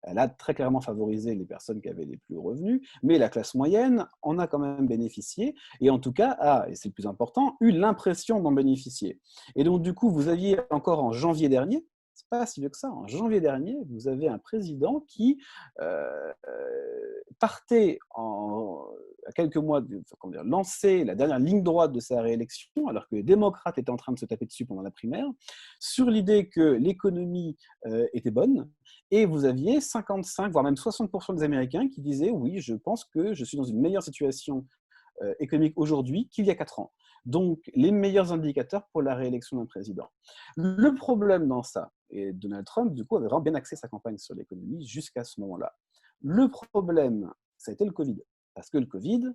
Elle a très clairement favorisé les personnes qui avaient les plus hauts revenus, mais la classe moyenne en a quand même bénéficié, et en tout cas a, et c'est le plus important, eu l'impression d'en bénéficier. Et donc du coup, vous aviez encore en janvier dernier, c'est pas si vieux que ça, en janvier dernier, vous avez un président qui partait à quelques mois, lancer la dernière ligne droite de sa réélection, alors que les démocrates étaient en train de se taper dessus pendant la primaire, sur l'idée que l'économie était bonne. Et vous aviez 55, voire même 60% des Américains qui disaient « Oui, je pense que je suis dans une meilleure situation économique aujourd'hui qu'il y a 4 ans. » Donc, les meilleurs indicateurs pour la réélection d'un président. Le problème dans ça, et Donald Trump, du coup, avait vraiment bien axé sa campagne sur l'économie jusqu'à ce moment-là. Le problème, ça a été le Covid. Parce que le Covid,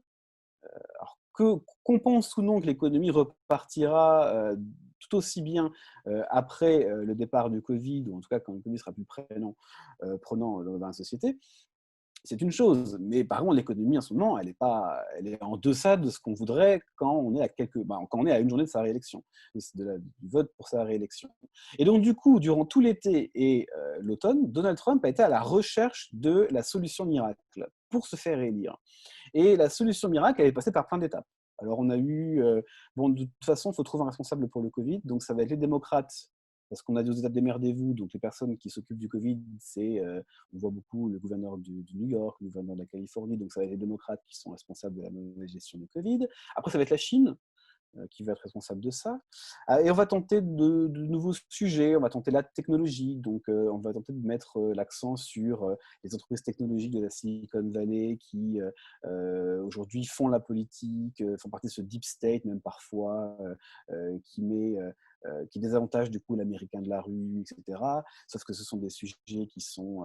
alors qu'on pense ou non que l'économie repartira tout aussi bien après le départ du Covid, ou en tout cas quand le Covid sera plus prenant dans la société, c'est une chose. Mais par contre, l'économie en ce moment, elle est en deçà de ce qu'on voudrait quand on est à une journée de sa réélection, du vote pour sa réélection. Et donc du coup, durant tout l'été et l'automne, Donald Trump a été à la recherche de la solution miracle pour se faire élire. Et la solution miracle, elle est passée par plein d'étapes. Alors, on a eu... de toute façon, il faut trouver un responsable pour le Covid. Donc, ça va être les démocrates, parce qu'on a dit aux étapes démerdez-vous. Donc, les personnes qui s'occupent du Covid, on voit beaucoup le gouverneur du New York, le gouverneur de la Californie. Donc, ça va être les démocrates qui sont responsables de la mauvaise gestion du Covid. Après, ça va être la Chine, qui va être responsable de ça. Et on va tenter de nouveaux sujets, on va tenter la technologie, donc on va tenter de mettre l'accent sur les entreprises technologiques de la Silicon Valley qui aujourd'hui font la politique, font partie de ce deep state même parfois, qui désavantage du coup l'américain de la rue, etc. Sauf que ce sont des sujets qui sont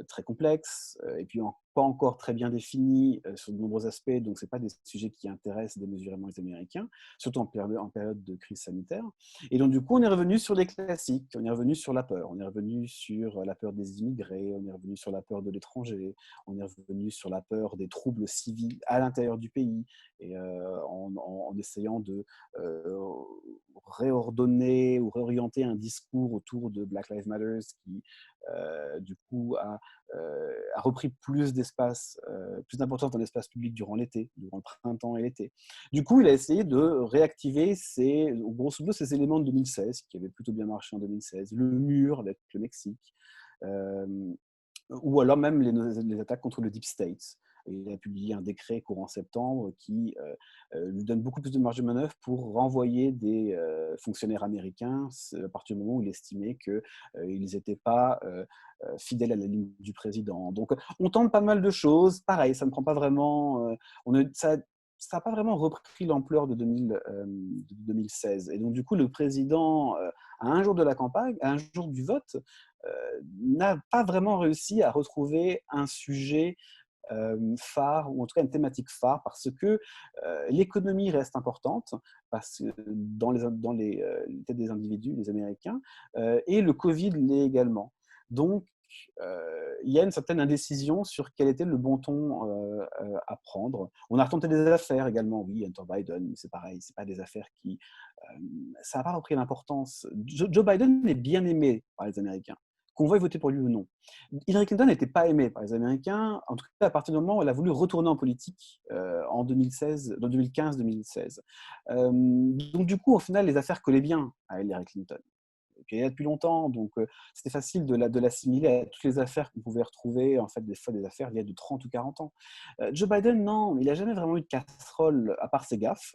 très complexes et puis pas encore très bien définis sur de nombreux aspects, donc ce n'est pas des sujets qui intéressent démesurément les Américains, surtout en période de crise sanitaire. Et donc du coup, on est revenu sur les classiques, on est revenu sur la peur, on est revenu sur la peur des immigrés, on est revenu sur la peur de l'étranger, on est revenu sur la peur des troubles civils à l'intérieur du pays, et en essayant de réordonner ou réorienter un discours autour de Black Lives Matter qui, du coup, a repris plus d'espace, plus d'importance dans l'espace public durant l'été, durant le printemps et l'été. Du coup, il a essayé de réactiver grosso modo, ces éléments de 2016, qui avaient plutôt bien marché en 2016, le mur avec le Mexique, ou alors même les attaques contre le Deep State. Il a publié un décret courant septembre qui lui donne beaucoup plus de marge de manœuvre pour renvoyer des fonctionnaires américains à partir du moment où il estimait qu'ils n'étaient pas fidèles à la ligne du président. Donc, on tente pas mal de choses. Pareil, ça ne prend pas vraiment... ça n'a pas vraiment repris l'ampleur de 2016. Et donc, du coup, le président, à un jour de la campagne, à un jour du vote, n'a pas vraiment réussi à retrouver un sujet phare, ou en tout cas une thématique phare, parce que l'économie reste importante dans les têtes des individus, des Américains, et le Covid l'est également. Donc, il y a une certaine indécision sur quel était le bon ton à prendre. On a retenté des affaires également, oui, Hunter Biden, c'est pareil, c'est pas des affaires qui... ça n'a pas repris l'importance. Joe Biden est bien aimé par les Américains, qu'on veuille voter pour lui ou non. Hillary Clinton n'était pas aimée par les Américains, en tout cas à partir du moment où elle a voulu retourner en politique en 2015-2016. Donc du coup, au final, les affaires collaient bien à Hillary Clinton. Il y a depuis longtemps, donc c'était facile de l'assimiler à toutes les affaires qu'on pouvait retrouver, en fait, des fois des affaires il y a de 30 ou 40 ans. Joe Biden, non, il n'a jamais vraiment eu de casserole, à part ses gaffes,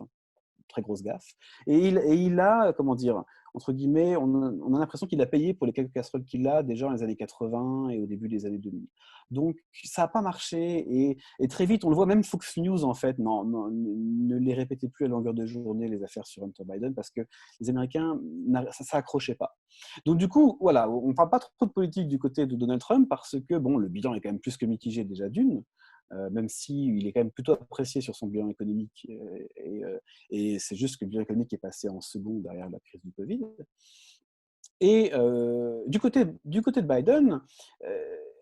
très grosse gaffe. Et il a, comment dire, entre guillemets, on a l'impression qu'il a payé pour les quelques casseroles qu'il a déjà dans les années 80 et au début des années 2000. Donc, ça n'a pas marché. Et très vite, on le voit, même Fox News, en fait, ne les répétait plus à longueur de journée, les affaires sur Hunter Biden, parce que les Américains, ça n'accrochait pas. Donc, du coup, voilà, on ne parle pas trop de politique du côté de Donald Trump, parce que, bon, le bilan est quand même plus que mitigé déjà d'une. Même s'il est quand même plutôt apprécié sur son bilan économique, et c'est juste que le bilan économique est passé en second derrière la crise du Covid. Et du côté de Biden,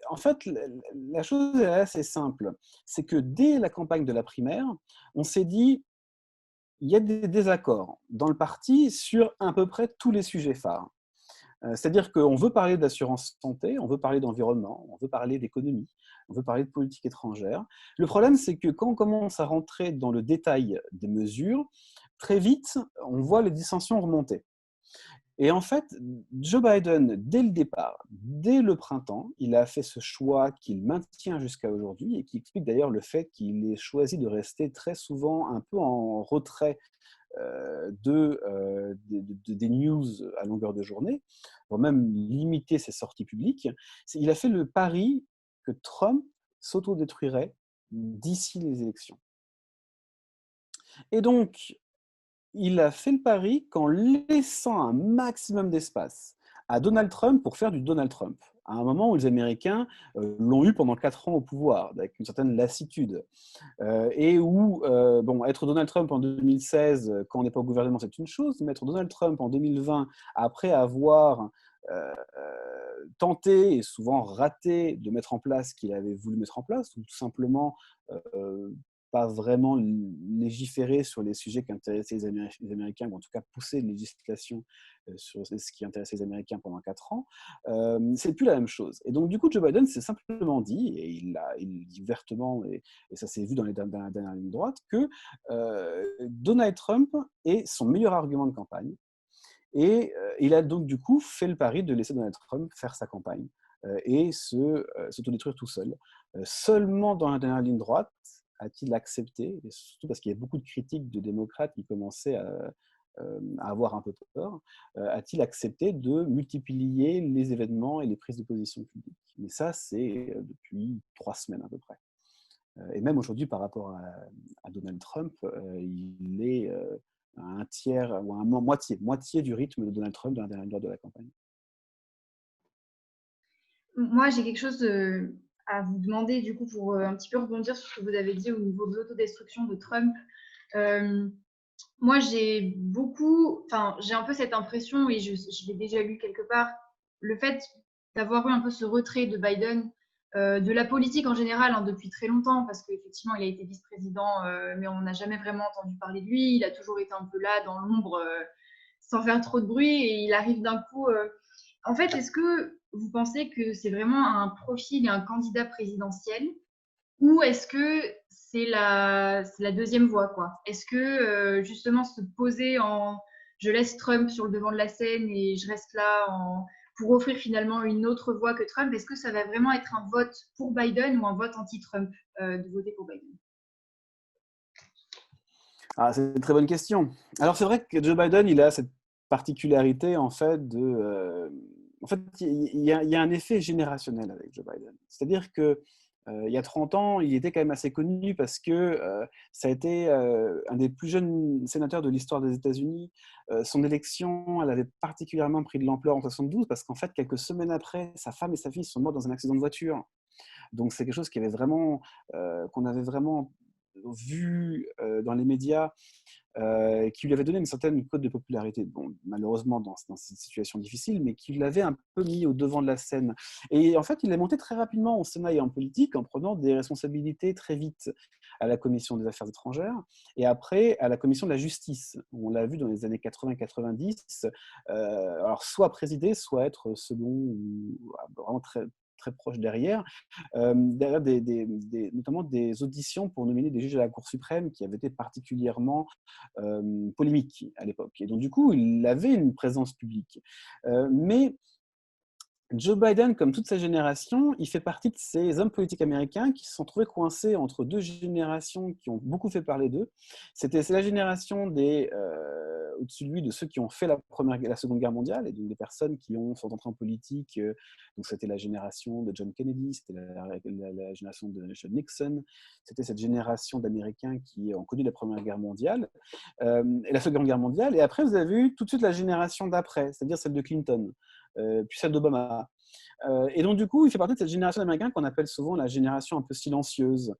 en fait, la chose est assez simple. C'est que dès la campagne de la primaire, on s'est dit, il y a des désaccords dans le parti sur à peu près tous les sujets phares. C'est-à-dire qu'on veut parler d'assurance santé, on veut parler d'environnement, on veut parler d'économie, on veut parler de politique étrangère. Le problème, c'est que quand on commence à rentrer dans le détail des mesures, très vite, on voit les dissensions remonter. Et en fait, Joe Biden, dès le départ, dès le printemps, il a fait ce choix qu'il maintient jusqu'à aujourd'hui et qui explique d'ailleurs le fait qu'il ait choisi de rester très souvent un peu en retrait des news à longueur de journée, pour même limiter ses sorties publiques. Il a fait le pari que Trump s'autodétruirait d'ici les élections. Et donc, il a fait le pari qu'en laissant un maximum d'espace à Donald Trump pour faire du Donald Trump, à un moment où les Américains l'ont eu pendant 4 ans au pouvoir, avec une certaine lassitude. Et où, bon, être Donald Trump en 2016, quand on n'est pas au gouvernement, c'est une chose, mais être Donald Trump en 2020, après avoir tenté et souvent raté de mettre en place ce qu'il avait voulu mettre en place, ou tout simplement pas vraiment légiférer sur les sujets qui intéressaient les Américains, ou en tout cas pousser une législation sur ce qui intéressait les Américains pendant 4 ans, c'est plus la même chose. Et donc, du coup, Joe Biden s'est simplement dit, et il dit ouvertement, et ça s'est vu dans la dernière ligne droite, que Donald Trump est son meilleur argument de campagne. Et il a donc, du coup, fait le pari de laisser Donald Trump faire sa campagne et s'autodétruire tout seul. Seulement dans la dernière ligne droite, a-t-il accepté, et surtout parce qu'il y a beaucoup de critiques de démocrates qui commençaient à avoir un peu peur, a-t-il accepté de multiplier les événements et les prises de position publiques. Mais ça, c'est depuis 3 semaines à peu près. Et même aujourd'hui, par rapport à Donald Trump, il est à un tiers ou à moitié du rythme de Donald Trump dans la dernière ligne droite de la campagne. Moi, j'ai quelque chose à vous demander, du coup, pour un petit peu rebondir sur ce que vous avez dit au niveau de l'autodestruction de Trump. Moi, j'ai un peu cette impression, et je l'ai déjà lu quelque part, le fait d'avoir eu un peu ce retrait de Biden, de la politique en général, hein, depuis très longtemps, parce qu'effectivement, il a été vice-président, mais on n'a jamais vraiment entendu parler de lui. Il a toujours été un peu là, dans l'ombre, sans faire trop de bruit, et il arrive d'un coup. En fait, est-ce que vous pensez que c'est vraiment un profil et un candidat présidentiel, ou est-ce que c'est la deuxième voie, quoi? Est-ce que justement se poser en je laisse Trump sur le devant de la scène et je reste là pour offrir finalement une autre voie que Trump, est-ce que ça va vraiment être un vote pour Biden ou un vote anti-Trump de voter pour Biden? Ah, c'est une très bonne question. Alors c'est vrai que Joe Biden, il a cette particularité en fait il y a un effet générationnel avec Joe Biden. C'est-à-dire que il y a 30 ans, il était quand même assez connu parce que ça a été un des plus jeunes sénateurs de l'histoire des États-Unis. Son élection, elle avait particulièrement pris de l'ampleur en 72 parce qu'en fait, quelques semaines après, sa femme et sa fille sont mortes dans un accident de voiture. Donc c'est quelque chose qu'on avait vraiment vu dans les médias qui lui avait donné une certaine cote de popularité, bon, malheureusement dans cette situation difficile, mais qui l'avait un peu mis au devant de la scène. Et en fait, il est monté très rapidement au Sénat et en politique en prenant des responsabilités très vite à la Commission des Affaires étrangères et après à la Commission de la Justice, où on l'a vu dans les années 80-90, alors soit présider, soit être second, ou vraiment très proche derrière, notamment des auditions pour nominer des juges à la Cour suprême qui avaient été particulièrement polémiques à l'époque. Et donc, du coup, il avait une présence publique. Mais Joe Biden, comme toute sa génération, il fait partie de ces hommes politiques américains qui se sont trouvés coincés entre deux générations qui ont beaucoup fait parler d'eux. C'est la génération au-dessus de lui, de ceux qui ont fait la Seconde Guerre mondiale, et donc des personnes qui sont entrées en politique. Donc c'était la génération de John Kennedy, c'était la génération de Richard Nixon, c'était cette génération d'Américains qui ont connu la Première Guerre mondiale et la Seconde Guerre mondiale. Et après, vous avez eu tout de suite la génération d'après, c'est-à-dire celle de Clinton. Puis celle d'Obama. Et donc, du coup, il fait partie de cette génération d'Américains qu'on appelle souvent la génération un peu silencieuse,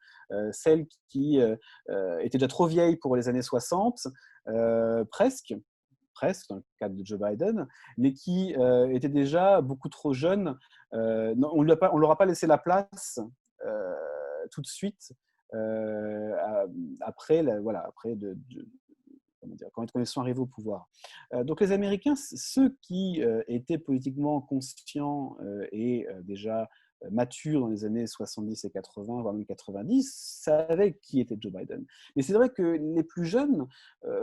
celle qui était déjà trop vieille pour les années 60, presque dans le cadre de Joe Biden, mais qui était déjà beaucoup trop jeune. On ne leur a pas laissé la place tout de suite après quand ils sont arrivés au pouvoir. Donc les Américains, ceux qui étaient politiquement conscients et déjà matures dans les années 70 et 80, voire même 90, savaient qui était Joe Biden. Mais c'est vrai que les plus jeunes,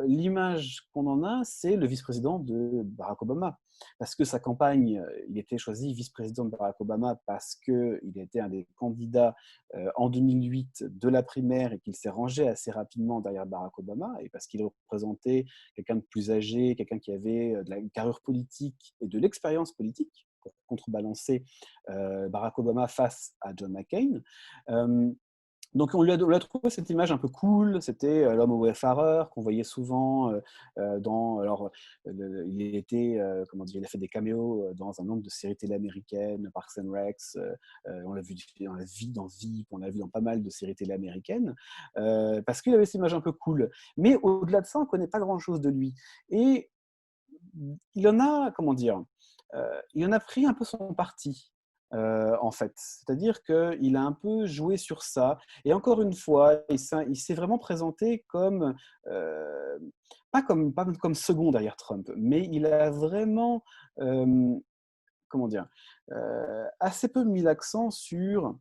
l'image qu'on en a, c'est le vice-président de Barack Obama. Parce que sa campagne, il était choisi vice-président de Barack Obama parce qu'il était un des candidats en 2008 de la primaire et qu'il s'est rangé assez rapidement derrière Barack Obama, et parce qu'il représentait quelqu'un de plus âgé, quelqu'un qui avait de la carrure politique et de l'expérience politique pour contrebalancer Barack Obama face à John McCain. Donc on lui a trouvé cette image un peu cool, c'était l'homme au wayfarer qu'on voyait souvent il a fait des caméos dans un nombre de séries télé américaines, Parks and Rec, on l'a vu dans Veep, on l'a vu dans pas mal de séries télé américaines, parce qu'il avait cette image un peu cool. Mais au-delà de ça, on ne connaît pas grand-chose de lui. Et il en a pris un peu son parti. En fait. C'est-à-dire qu'il a un peu joué sur ça. Et encore une fois, il s'est vraiment présenté comme, pas comme second derrière Trump, mais il a vraiment, assez peu mis l'accent sur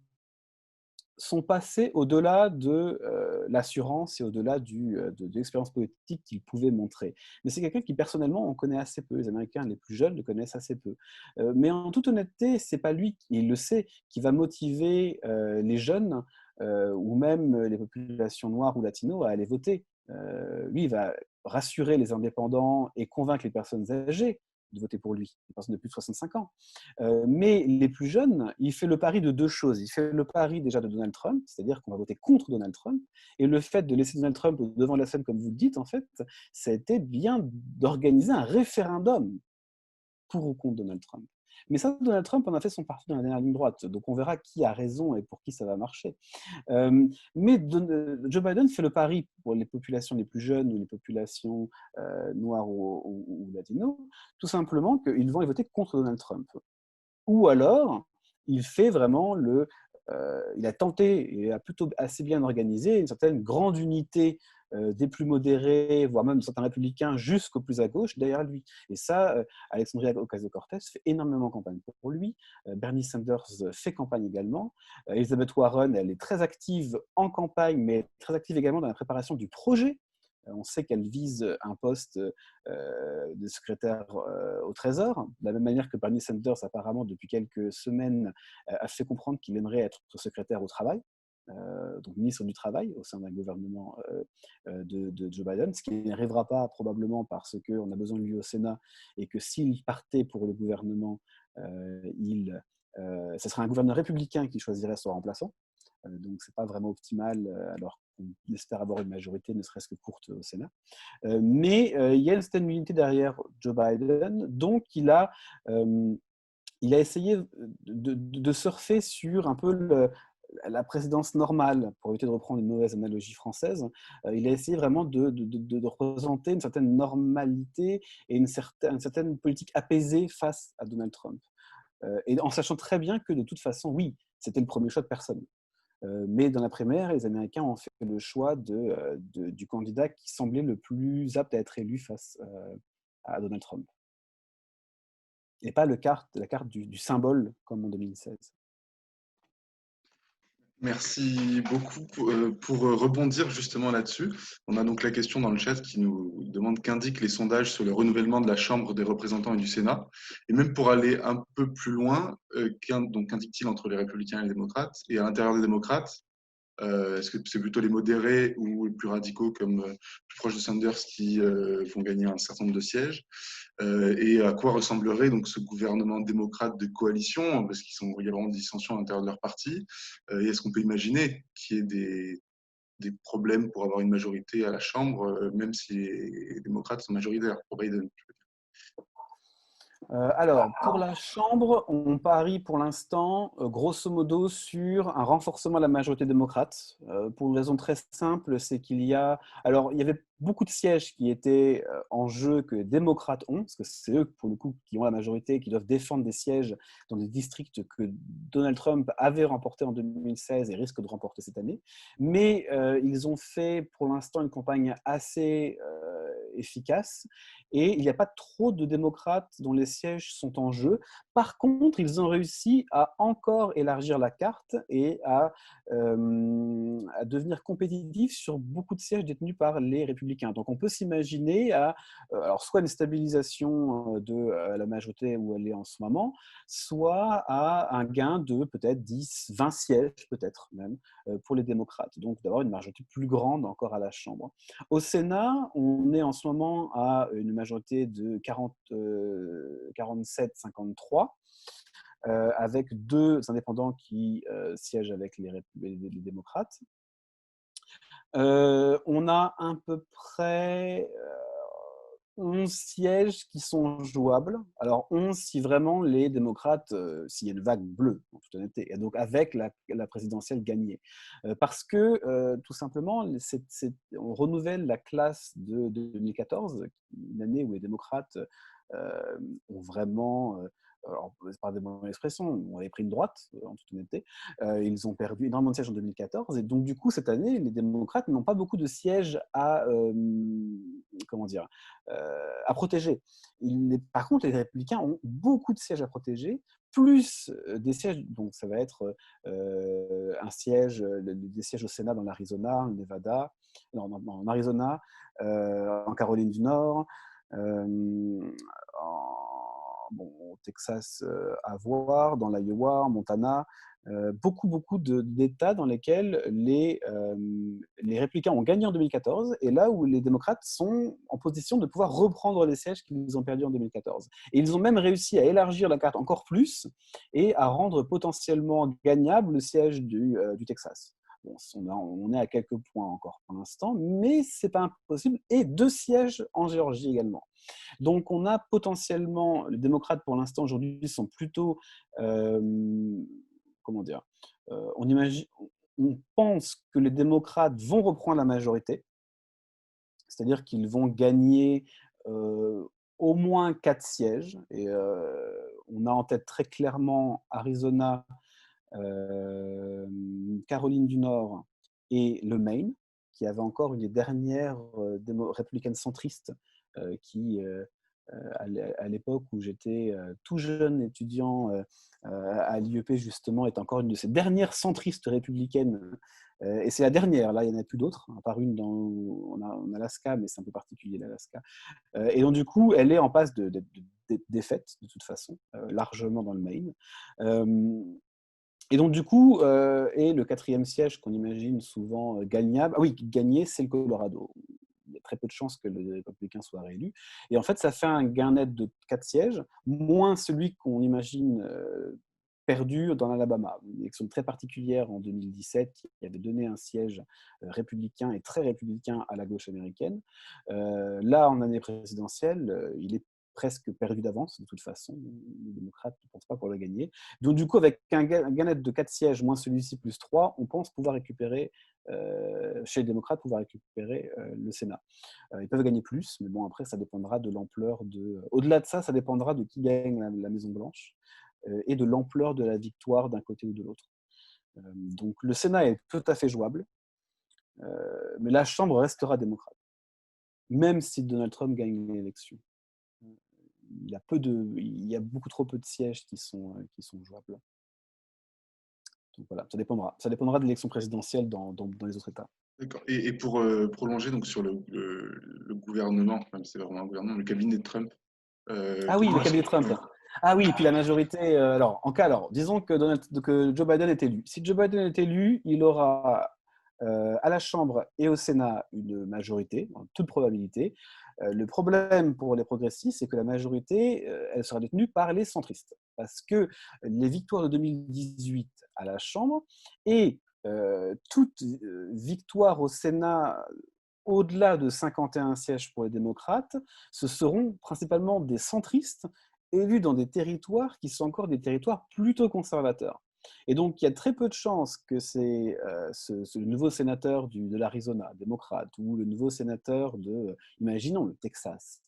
son passé au-delà de l'assurance et au-delà de l'expérience politique qu'il pouvait montrer. Mais c'est quelqu'un qui, personnellement, on connaît assez peu. Les Américains les plus jeunes le connaissent assez peu. Mais en toute honnêteté, c'est pas lui, il le sait, qui va motiver les jeunes ou même les populations noires ou latino à aller voter. Lui, il va rassurer les indépendants et convaincre les personnes âgées de voter pour lui, les personnes de plus de 65 ans. Mais les plus jeunes, il fait le pari de deux choses. Il fait le pari déjà de Donald Trump, c'est-à-dire qu'on va voter contre Donald Trump, et le fait de laisser Donald Trump devant la scène, comme vous le dites, en fait, ça a été bien d'organiser un référendum pour ou contre Donald Trump. Mais ça, Donald Trump en a fait son parti dans la dernière ligne droite, donc on verra qui a raison et pour qui ça va marcher. Mais Joe Biden fait le pari pour les populations les plus jeunes ou les populations noires ou latinos, tout simplement qu'ils vont y voter contre Donald Trump. Ou alors, il fait vraiment il a tenté et a plutôt assez bien organisé une certaine grande unité des plus modérés, voire même certains républicains, jusqu'au plus à gauche, derrière lui. Et ça, Alexandria Ocasio-Cortez fait énormément campagne pour lui. Bernie Sanders fait campagne également. Elizabeth Warren, elle est très active en campagne, mais très active également dans la préparation du projet. On sait qu'elle vise un poste de secrétaire au Trésor, de la même manière que Bernie Sanders, apparemment, depuis quelques semaines, a fait comprendre qu'il aimerait être secrétaire au travail. Donc ministre du Travail au sein d'un gouvernement de Joe Biden, ce qui n'arrivera pas probablement parce qu'on a besoin de lui au Sénat et que s'il partait pour le gouvernement, ce serait un gouverneur républicain qui choisirait son remplaçant. Donc ce n'est pas vraiment optimal alors qu'on espère avoir une majorité ne serait-ce que courte au Sénat. Mais il y a une certaine unité derrière Joe Biden, donc il a essayé de surfer sur un peu la présidence normale, pour éviter de reprendre une mauvaise analogie française, il a essayé vraiment de représenter une certaine normalité et une certaine politique apaisée face à Donald Trump. Et en sachant très bien que de toute façon, oui, c'était le premier choix de personne. Mais dans la primaire, les Américains ont fait le choix du candidat qui semblait le plus apte à être élu face à Donald Trump. Et pas la carte du symbole comme en 2016. Merci beaucoup pour rebondir justement là-dessus. On a donc la question dans le chat qui nous demande qu'indiquent les sondages sur le renouvellement de la Chambre des représentants et du Sénat. Et même pour aller un peu plus loin, qu'indique-t-il entre les républicains et les démocrates? Et à l'intérieur des démocrates, est-ce que c'est plutôt les modérés ou les plus radicaux comme plus proches de Sanders qui vont gagner un certain nombre de sièges? Et à quoi ressemblerait donc ce gouvernement démocrate de coalition? Parce il y a vraiment des dissensions à l'intérieur de leur parti. Et est-ce qu'on peut imaginer qu'il y ait des problèmes pour avoir une majorité à la Chambre, même si les démocrates sont majoritaires pour Biden? Alors, pour la Chambre, on parie pour l'instant, grosso modo, sur un renforcement de la majorité démocrate, pour une raison très simple, c'est qu'il y avait beaucoup de sièges qui étaient en jeu que les démocrates ont, parce que c'est eux, pour le coup, qui ont la majorité, qui doivent défendre des sièges dans des districts que Donald Trump avait remportés en 2016 et risque de remporter cette année. Mais ils ont fait, pour l'instant, une campagne assez efficace, et il n'y a pas trop de démocrates dont les sièges sont en jeu. Par contre, ils ont réussi à encore élargir la carte et à devenir compétitifs sur beaucoup de sièges détenus par les républicains. Donc on peut s'imaginer alors soit une stabilisation de la majorité où elle est en ce moment, soit à un gain de peut-être 10, 20 sièges, peut-être même, pour les démocrates. Donc d'avoir une majorité plus grande encore à la Chambre. Au Sénat, on est en ce moment à une majorité de 47-53, avec 2 indépendants qui siègent avec les démocrates. On a à peu près 11 sièges qui sont jouables. Alors 11 si vraiment les démocrates, s'il y a une vague bleue, en toute honnêteté, et donc avec la présidentielle gagnée. Parce que, tout simplement, on renouvelle la classe de 2014, une année où les démocrates ont vraiment, alors, pardonnez-moi l'expression, on avait pris une droite, en toute honnêteté. Ils ont perdu énormément de sièges en 2014. Et donc, du coup, cette année, les démocrates n'ont pas beaucoup de sièges à protéger. Par contre, les républicains ont beaucoup de sièges à protéger, plus des sièges, donc ça va être des sièges au Sénat dans l'Arizona, en Nevada, en Arizona, en Caroline du Nord, au Texas à voir, dans l'Iowa, en Montana, beaucoup d'États dans lesquels les républicains ont gagné en 2014 et là où les démocrates sont en position de pouvoir reprendre les sièges qu'ils ont perdus en 2014. Et ils ont même réussi à élargir la carte encore plus et à rendre potentiellement gagnable le siège du Texas. Bon, on est à quelques points encore pour l'instant, mais ce n'est pas impossible. Et 2 sièges en Géorgie également. Donc, on a potentiellement, les démocrates pour l'instant aujourd'hui sont plutôt, comment dire, on pense que les démocrates vont reprendre la majorité, c'est-à-dire qu'ils vont gagner au moins 4 sièges. Et on a en tête très clairement Arizona, Caroline du Nord et le Maine, qui avait encore une des dernières républicaines centristes qui, à l'époque où j'étais tout jeune étudiant à l'IEP, justement, est encore une de ces dernières centristes républicaines. Et c'est la dernière, là, il n'y en a plus d'autres, à part une en Alaska, mais c'est un peu particulier, l'Alaska. Et donc, du coup, elle est en passe d'être défaite, de toute façon, largement dans le Maine. Et donc, du coup, et le 4e siège qu'on imagine souvent gagnable, gagné, c'est le Colorado. Il y a très peu de chances que le républicain soit réélu. Et en fait, ça fait un gain net de 4 sièges, moins celui qu'on imagine perdu dans l'Alabama. Une élection très particulière en 2017 qui avait donné un siège républicain et très républicain à la gauche américaine. Là, en année présidentielle, il est presque perdu d'avance de toute façon. Les démocrates ne pensent pas pouvoir le gagner. Donc du coup, avec un gain net de 4 sièges moins celui-ci plus 3, on pense pouvoir récupérer, chez les démocrates, pouvoir récupérer le Sénat. Ils peuvent gagner plus, mais bon, après, ça dépendra de l'ampleur de... Au-delà de ça, ça dépendra de qui gagne la Maison-Blanche et de l'ampleur de la victoire d'un côté ou de l'autre. Donc le Sénat est tout à fait jouable, mais la Chambre restera démocrate, même si Donald Trump gagne l'élection. Il y a beaucoup trop peu de sièges qui sont jouables. Donc voilà, ça dépendra. Ça dépendra de l'élection présidentielle dans les autres États. D'accord. Et pour prolonger donc, sur le gouvernement, même si c'est vraiment un gouvernement, le cabinet de Trump, Ah oui, comment le est-ce cabinet Trump. Ah oui, et puis la majorité. Alors, disons que Joe Biden est élu. Si Joe Biden est élu, il aura à la Chambre et au Sénat une majorité, en toute probabilité. Le problème pour les progressistes, c'est que la majorité, elle sera détenue par les centristes. Parce que les victoires de 2018 à la Chambre et toute victoire au Sénat au-delà de 51 sièges pour les démocrates, ce seront principalement des centristes élus dans des territoires qui sont encore des territoires plutôt conservateurs. Et donc, il y a très peu de chances que ce nouveau sénateur de l'Arizona, démocrate, ou le nouveau sénateur imaginons, le Texas,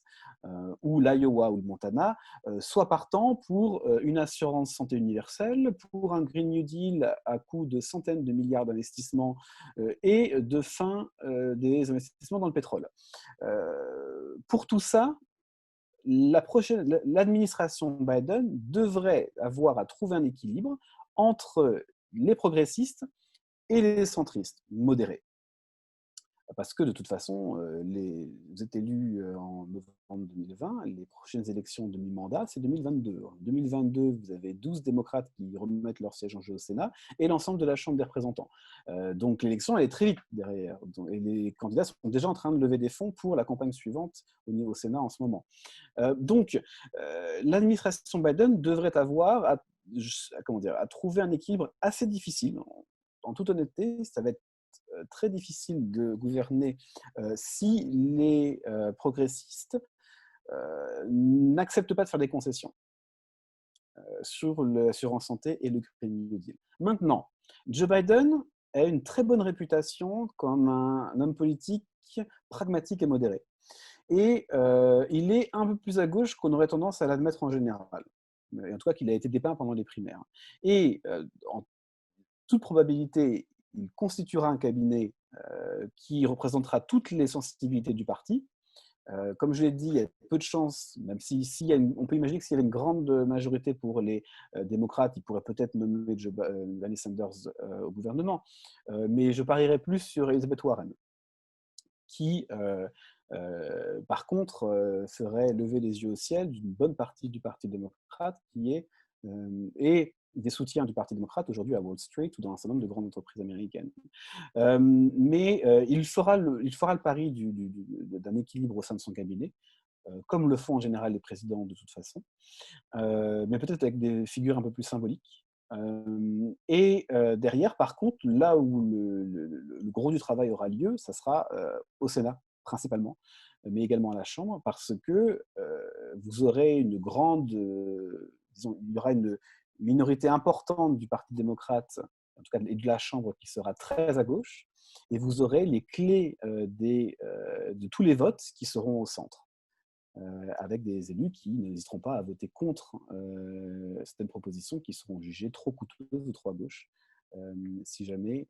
ou l'Iowa ou le Montana, soit partant pour une assurance santé universelle, pour un Green New Deal à coût de centaines de milliards d'investissements et de fin des investissements dans le pétrole. Pour tout ça, l'administration Biden devrait avoir à trouver un équilibre entre les progressistes et les centristes modérés. Parce que de toute façon, vous êtes élus en novembre 2020, les prochaines élections de mi-mandat, c'est 2022. En 2022, vous avez 12 démocrates qui remettent leur siège en jeu au Sénat et l'ensemble de la Chambre des représentants. Donc l'élection, elle est très vite derrière. Et les candidats sont déjà en train de lever des fonds pour la campagne suivante au niveau Sénat en ce moment. Donc l'administration Biden devrait avoir à trouver un équilibre assez difficile. En toute honnêteté, ça va être très difficile de gouverner si les progressistes n'acceptent pas de faire des concessions sur l'assurance santé et le Green New Deal. Maintenant, Joe Biden a une très bonne réputation comme un homme politique pragmatique et modéré. Et il est un peu plus à gauche qu'on aurait tendance à l'admettre en général. En tout cas, qu'il a été dépeint pendant les primaires. Et en toute probabilité, il constituera un cabinet qui représentera toutes les sensibilités du parti. Comme je l'ai dit, il y a peu de chances, même si on peut imaginer que s'il y avait une grande majorité pour les démocrates, ils pourraient peut-être nommer Bernie Sanders au gouvernement. Mais je parierais plus sur Elizabeth Warren, qui, par contre, ferait lever les yeux au ciel d'une bonne partie du Parti démocrate et des soutiens du Parti démocrate aujourd'hui à Wall Street ou dans un certain nombre de grandes entreprises américaines. Mais il fera le pari d'un équilibre au sein de son cabinet, comme le font en général les présidents de toute façon, mais peut-être avec des figures un peu plus symboliques. Et derrière, par contre, là où le gros du travail aura lieu, ça sera au Sénat, principalement, mais également à la Chambre, parce que vous aurez il y aura une minorité importante du Parti démocrate, en tout cas et de la Chambre, qui sera très à gauche, et vous aurez les clés de tous les votes qui seront au centre. Avec des élus qui n'hésiteront pas à voter contre certaines propositions qui seront jugées trop coûteuses ou trop à gauche si jamais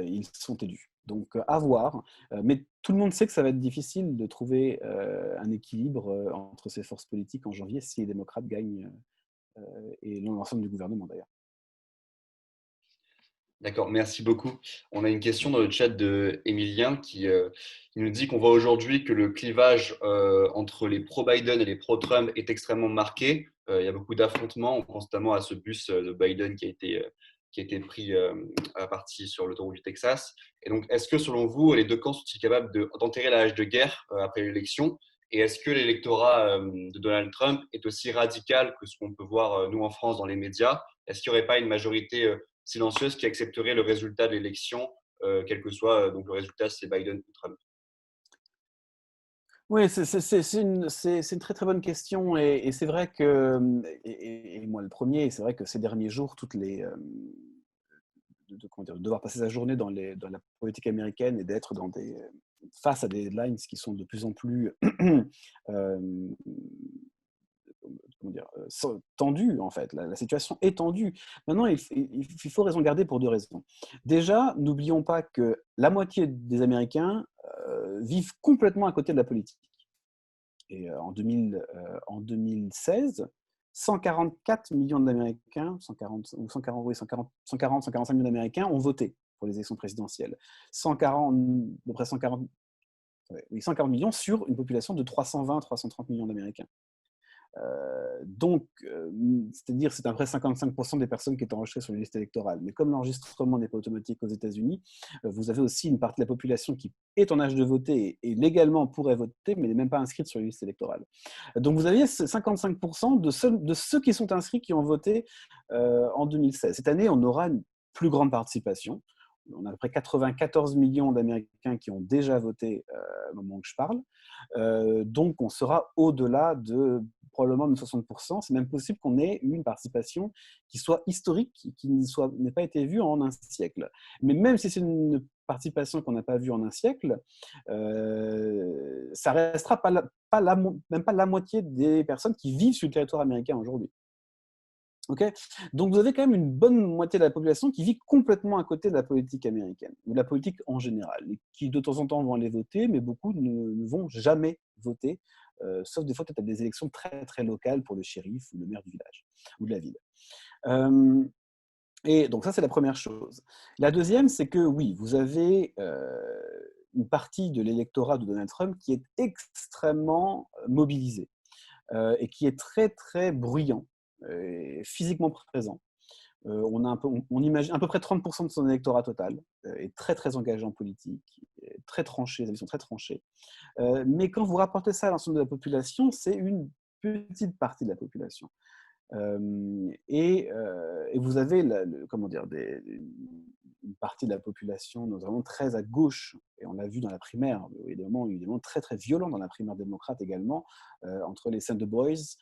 ils sont élus. Donc à voir, mais tout le monde sait que ça va être difficile de trouver un équilibre entre ces forces politiques en janvier si les démocrates gagnent et l'ensemble du gouvernement d'ailleurs. D'accord, merci beaucoup. On a une question dans le chat de Emilien qui nous dit qu'on voit aujourd'hui que le clivage entre les pro-Biden et les pro-Trump est extrêmement marqué. Il y a beaucoup d'affrontements. On pense notamment à ce bus de Biden qui a été pris à partie sur l'autoroute du Texas. Et donc, est-ce que selon vous, les deux camps sont-ils capables d'enterrer la hache de guerre après l'élection? Et est-ce que l'électorat de Donald Trump est aussi radical que ce qu'on peut voir, nous, en France, dans les médias? Est-ce qu'il n'y aurait pas une majorité silencieuse qui accepterait le résultat de l'élection, quel que soit donc le résultat, c'est Biden ou Trump? Oui, c'est une très très bonne question et c'est vrai que, et moi le premier, c'est vrai que ces derniers jours, toutes les, comment dire, de devoir passer sa journée dans la politique américaine et d'être face à des headlines qui sont de plus en plus euh, comment dire, tendue, en fait. La situation est tendue. Maintenant, il faut raison garder pour deux raisons. Déjà, n'oublions pas que la moitié des Américains vivent complètement à côté de la politique. Et en 2016, 144 millions d'Américains, 140, ou 140, oui, 145 millions d'Américains ont voté pour les élections présidentielles. 140, à peu près 140, oui, 140 millions sur une population de 320-330 millions d'Américains. C'est-à-dire c'est à peu près 55% des personnes qui étaient enregistrées sur les listes électorales. Mais comme l'enregistrement n'est pas automatique aux États-Unis, vous avez aussi une partie de la population qui est en âge de voter et légalement pourrait voter, mais n'est même pas inscrite sur les listes électorales. Donc vous aviez 55% de ceux qui sont inscrits qui ont voté en 2016. Cette année, on aura une plus grande participation. On a à peu près 94 millions d'Américains qui ont déjà voté au moment où je parle. Donc on sera au-delà de probablement de 60%. C'est même possible qu'on ait une participation qui soit historique, qui n'ait pas été vue en un siècle. Mais même si c'est une participation qu'on n'a pas vue en un siècle, ça restera même pas la moitié des personnes qui vivent sur le territoire américain aujourd'hui. Okay, donc vous avez quand même une bonne moitié de la population qui vit complètement à côté de la politique américaine, ou de la politique en général, et qui de temps en temps vont aller voter, mais beaucoup ne vont jamais voter, sauf des fois peut-être à des élections très très locales pour le shérif ou le maire du village ou de la ville. Et donc ça c'est la première chose. La deuxième, c'est que oui, vous avez une partie de l'électorat de Donald Trump qui est extrêmement mobilisée et qui est très très bruyant. Physiquement présent. On imagine à peu près 30% de son électorat total, est très très engagé en politique, très tranché, les avis sont très tranchés. Mais quand vous rapportez ça à l'ensemble de la population, c'est une petite partie de la population. Et vous avez comment dire, une partie de la population, notamment très à gauche, et on l'a vu dans la primaire, il y a des moments très très violents dans la primaire démocrate également, entre les Sand Boys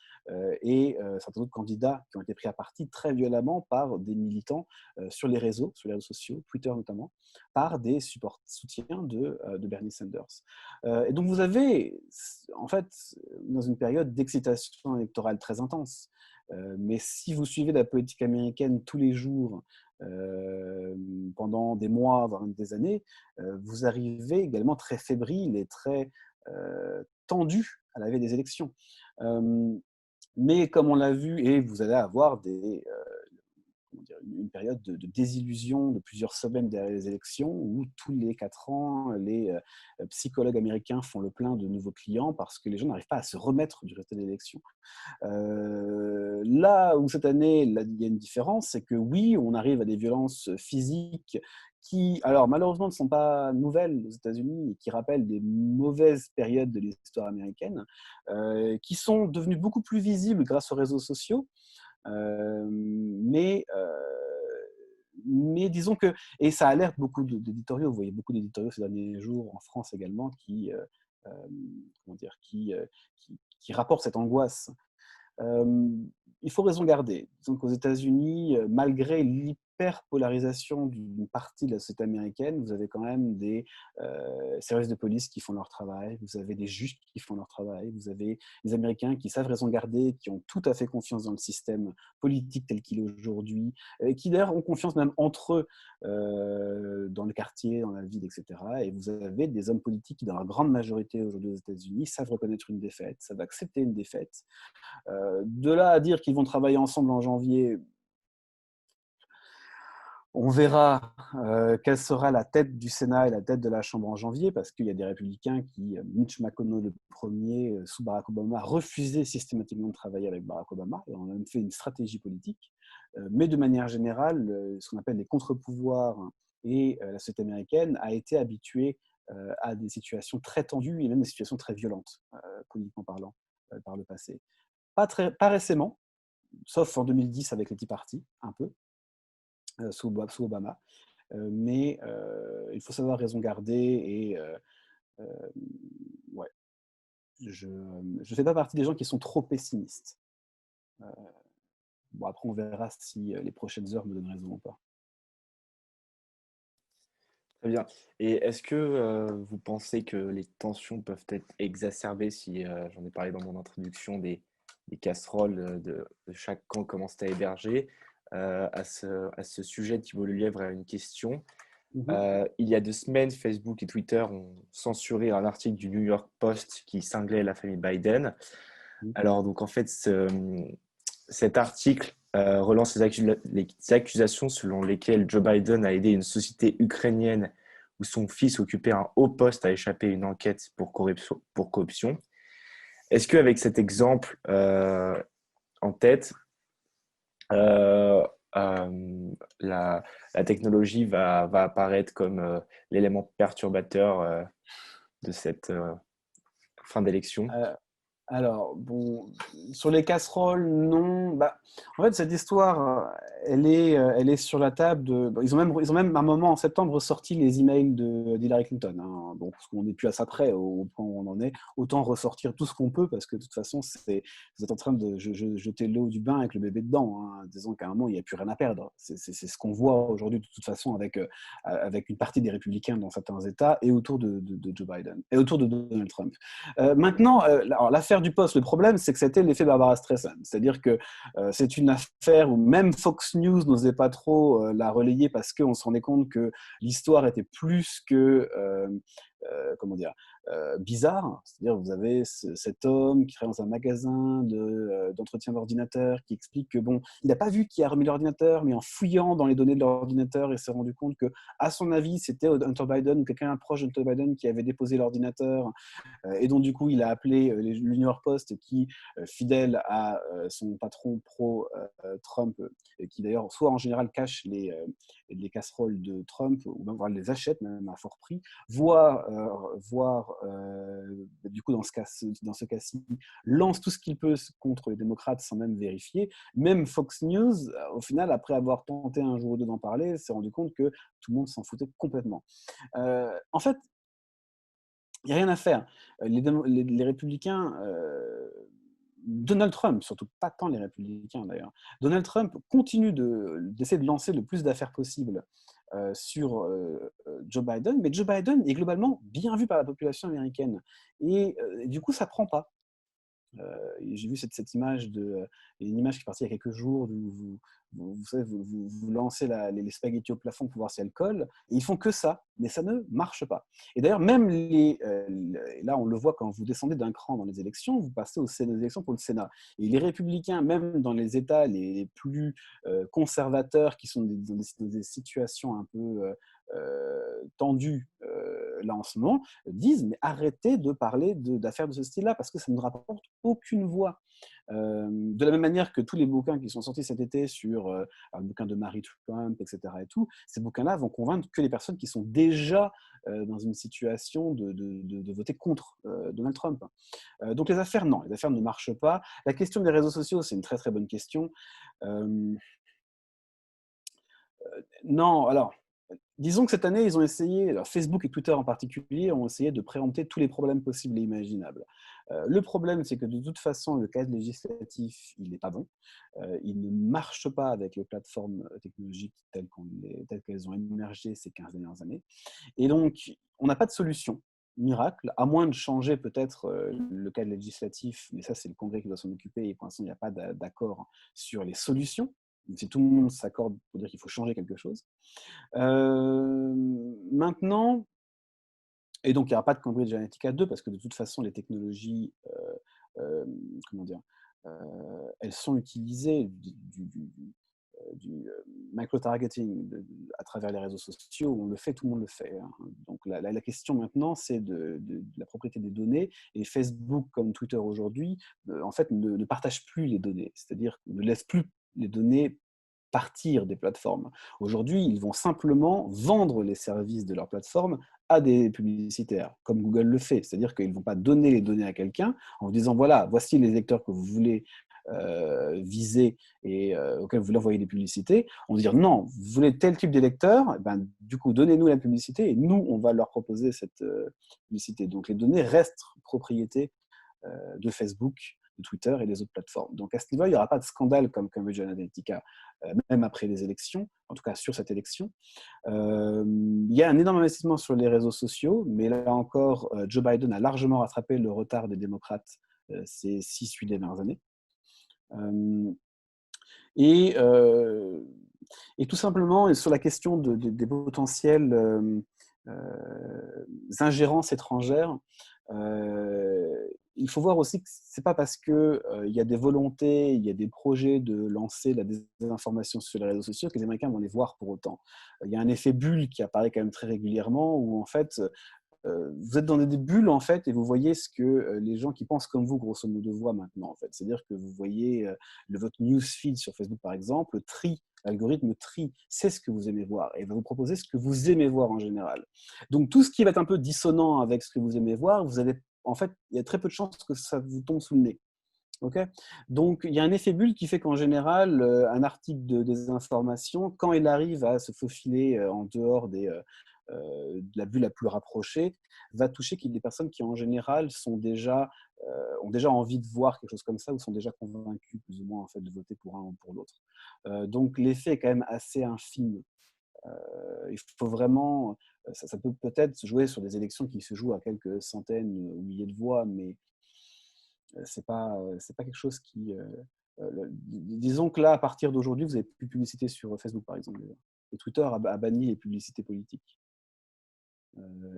et certains autres candidats qui ont été pris à partie très violemment par des militants sur les réseaux sociaux, Twitter notamment, par des soutiens de Bernie Sanders. Et donc vous avez, en fait, dans une période d'excitation électorale très intense, mais si vous suivez la politique américaine tous les jours, pendant des mois, voire même des années, vous arrivez également très fébrile et très tendu à la veille des élections. Mais comme on l'a vu, et vous allez avoir une période de désillusion de plusieurs semaines derrière les élections où tous les 4 ans, les psychologues américains font le plein de nouveaux clients parce que les gens n'arrivent pas à se remettre du résultat de l'élection. Là où cette année, il y a une différence, c'est que oui, on arrive à des violences physiques qui, alors malheureusement, ne sont pas nouvelles aux États-Unis et qui rappellent des mauvaises périodes de l'histoire américaine, qui sont devenues beaucoup plus visibles grâce aux réseaux sociaux. Mais disons que, et ça alerte beaucoup d'éditoriaux, vous voyez beaucoup d'éditoriaux ces derniers jours en France également comment dire, qui rapportent cette angoisse. Il faut raison garder. Disons qu'aux États-Unis, malgré l'hyperpolarisation d'une partie de la société américaine, vous avez quand même des services de police qui font leur travail, vous avez des juges qui font leur travail, vous avez des Américains qui savent raison garder, qui ont tout à fait confiance dans le système politique tel qu'il est aujourd'hui, et qui d'ailleurs ont confiance même entre eux dans le quartier, dans la ville, etc. Et vous avez des hommes politiques qui, dans la grande majorité aujourd'hui aux États-Unis, savent reconnaître une défaite, savent accepter une défaite. De là à dire qu'ils vont travailler ensemble en janvier, on verra quelle sera la tête du Sénat et la tête de la Chambre en janvier, parce qu'il y a des républicains qui, Mitch McConnell le premier, sous Barack Obama, refusaient systématiquement de travailler avec Barack Obama, et on a même fait une stratégie politique. Mais de manière générale, ce qu'on appelle les contre-pouvoirs et la société américaine a été habituée à des situations très tendues et même des situations très violentes, politiquement parlant, par le passé. Pas récemment, sauf en 2010 avec les Tea Party, un peu, sous Obama. Mais il faut savoir raison garder et ouais. je fais pas partie des gens qui sont trop pessimistes. Bon, après, on verra si les prochaines heures me donnent raison ou pas. Très bien. Et est-ce que vous pensez que les tensions peuvent être exacerbées si, j'en ai parlé dans mon introduction, des casseroles de chaque camp commencent à héberger? À ce sujet, Thibault Lelièvre a une question. Il y a 2 semaines, Facebook et Twitter ont censuré un article du New York Post qui cinglait la famille Biden. Alors, donc, en fait, cet article relance les accusations selon lesquelles Joe Biden a aidé une société ukrainienne où son fils occupait un haut poste à échapper à une enquête pour corruption. Est-ce qu'avec cet exemple en tête, la technologie va apparaître comme l'élément perturbateur de cette fin d'élection? Alors, bon, sur les casseroles, non. Bah, en fait, cette histoire, elle est sur la table de. Ils ont même à un moment en septembre ressorti les emails d'Hillary Clinton. Hein. Donc, parce qu'on n'est plus à ça près au point où on en est. Autant ressortir tout ce qu'on peut parce que de toute façon, vous êtes en train de jeter l'eau du bain avec le bébé dedans. Hein. Disons qu'à un moment, il n'y a plus rien à perdre. C'est ce qu'on voit aujourd'hui de toute façon avec une partie des républicains dans certains États et autour de Joe Biden et autour de Donald Trump. Maintenant, alors, l'affaire du poste, le problème, c'est que c'était l'effet Barbara Streisand. C'est-à-dire que c'est une affaire où même Fox News n'osait pas trop la relayer parce qu'on se rendait compte que l'histoire était plus que comment dire, bizarre. C'est-à-dire vous avez cet homme qui travaille dans un magasin d'entretien d'ordinateur qui explique que bon, il n'a pas vu qui a remis l'ordinateur, mais en fouillant dans les données de l'ordinateur, il s'est rendu compte que, à son avis, c'était Hunter Biden ou quelqu'un proche d'Hunter Biden qui avait déposé l'ordinateur. Et donc, du coup, il a appelé le New York Post qui, fidèle à son patron pro-Trump, qui d'ailleurs, soit en général cache les casseroles de Trump, ou même voire les achète même à fort prix, voir du coup, dans ce cas-ci, lance tout ce qu'il peut contre les démocrates sans même vérifier. Même Fox News, au final, après avoir tenté un jour ou deux d'en parler, s'est rendu compte que tout le monde s'en foutait complètement. En fait, il n'y a rien à faire. Les républicains, Donald Trump, surtout pas tant les républicains d'ailleurs, Donald Trump continue d'essayer de lancer le plus d'affaires possible sur Joe Biden, mais Joe Biden est globalement bien vu par la population américaine. Et du coup, ça ne prend pas. J'ai vu cette image une image qui est partie il y a quelques jours où vous lancez les spaghettis au plafond pour voir si elles collent, et ils font que ça, mais ça ne marche pas. Et d'ailleurs, même là on le voit quand vous descendez d'un cran dans les élections, vous passez aux élections pour le Sénat. Et les républicains, même dans les États les plus conservateurs, qui sont dans des situations un peu tendues là en ce moment, disent mais arrêtez de parler d'affaires de ce style-là parce que ça ne rapporte aucune voix. De la même manière que tous les bouquins qui sont sortis cet été sur le bouquin de Mary Trump, etc. et tout, ces bouquins-là vont convaincre que les personnes qui sont déjà dans une situation de voter contre Donald Trump. Donc les affaires, non, les affaires ne marchent pas. La question des réseaux sociaux, c'est une très très bonne question. Non, alors, disons que cette année, ils ont essayé, alors Facebook et Twitter en particulier, ont essayé de préempter tous les problèmes possibles et imaginables. Le problème, c'est que de toute façon, le cadre législatif, il n'est pas bon. Il ne marche pas avec les plateformes technologiques telles qu'elles ont émergé ces 15 dernières années. Et donc, on n'a pas de solution miracle, à moins de changer peut-être le cadre législatif, mais ça, c'est le Congrès qui doit s'en occuper, et pour l'instant, il n'y a pas d'accord sur les solutions. Si tout le monde s'accorde pour dire qu'il faut changer quelque chose. Maintenant, et donc il n'y aura pas de Cambridge Analytica 2 parce que de toute façon, les technologies, comment dire, elles sont utilisées du micro-targeting à travers les réseaux sociaux. On le fait, tout le monde le fait. Hein. Donc la question maintenant, c'est de la propriété des données. Et Facebook, comme Twitter aujourd'hui, en fait, ne partage plus les données. C'est-à-dire ne laisse plus les données partir des plateformes. Aujourd'hui, ils vont simplement vendre les services de leur plateforme à des publicitaires, comme Google le fait. C'est-à-dire qu'ils ne vont pas donner les données à quelqu'un en vous disant, voilà, voici les lecteurs que vous voulez viser et auxquels vous voulez envoyer des publicités. On va dire, non, vous voulez tel type d'électeur, ben, du coup, donnez-nous la publicité et nous, on va leur proposer cette publicité. Donc, les données restent propriété de Facebook, de Twitter et des autres plateformes. Donc à ce niveau, il n'y aura pas de scandale comme Cambridge Analytica, même après les élections, en tout cas sur cette élection. Il y a un énorme investissement sur les réseaux sociaux, mais là encore, Joe Biden a largement rattrapé le retard des démocrates ces 6-8 dernières années. Et tout simplement, sur la question des potentielles ingérences étrangères, il faut voir aussi que ce n'est pas parce qu'il y a des volontés, il y a des projets de lancer la désinformation sur les réseaux sociaux que les Américains vont les voir pour autant. Il y a un effet bulle qui apparaît quand même très régulièrement où en fait, vous êtes dans des bulles en fait et vous voyez ce que les gens qui pensent comme vous grosso modo voient maintenant en fait. C'est-à-dire que vous voyez votre newsfeed sur Facebook par exemple, l'algorithme trie, sait ce que vous aimez voir et va vous proposer ce que vous aimez voir en général. Donc tout ce qui va être un peu dissonant avec ce que vous aimez voir, en fait, il y a très peu de chances que ça vous tombe sous le nez. Okay, donc, il y a un effet bulle qui fait qu'en général, un article de désinformation, quand il arrive à se faufiler en dehors de la bulle la plus rapprochée, va toucher des personnes qui, en général, ont déjà envie de voir quelque chose comme ça ou sont déjà convaincus, plus ou moins, en fait, de voter pour un ou pour l'autre. Donc, l'effet est quand même assez infime. Il faut vraiment… Ça peut peut-être se jouer sur des élections qui se jouent à quelques centaines ou milliers de voix, mais c'est pas quelque chose qui… disons que là, à partir d'aujourd'hui, vous n'avez plus de publicité sur Facebook, par exemple. Et Twitter a banni les publicités politiques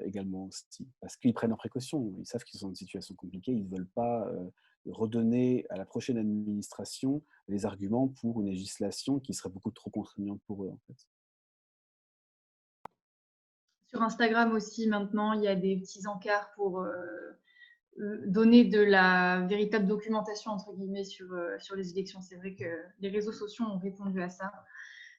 également aussi, parce qu'ils prennent leurs précautions. Ils savent qu'ils sont dans une situation compliquée. Ils ne veulent pas redonner à la prochaine administration les arguments pour une législation qui serait beaucoup trop contraignante pour eux, en fait. Sur Instagram aussi, maintenant, il y a des petits encarts pour donner de la véritable documentation, entre guillemets, sur les élections. C'est vrai que les réseaux sociaux ont répondu à ça.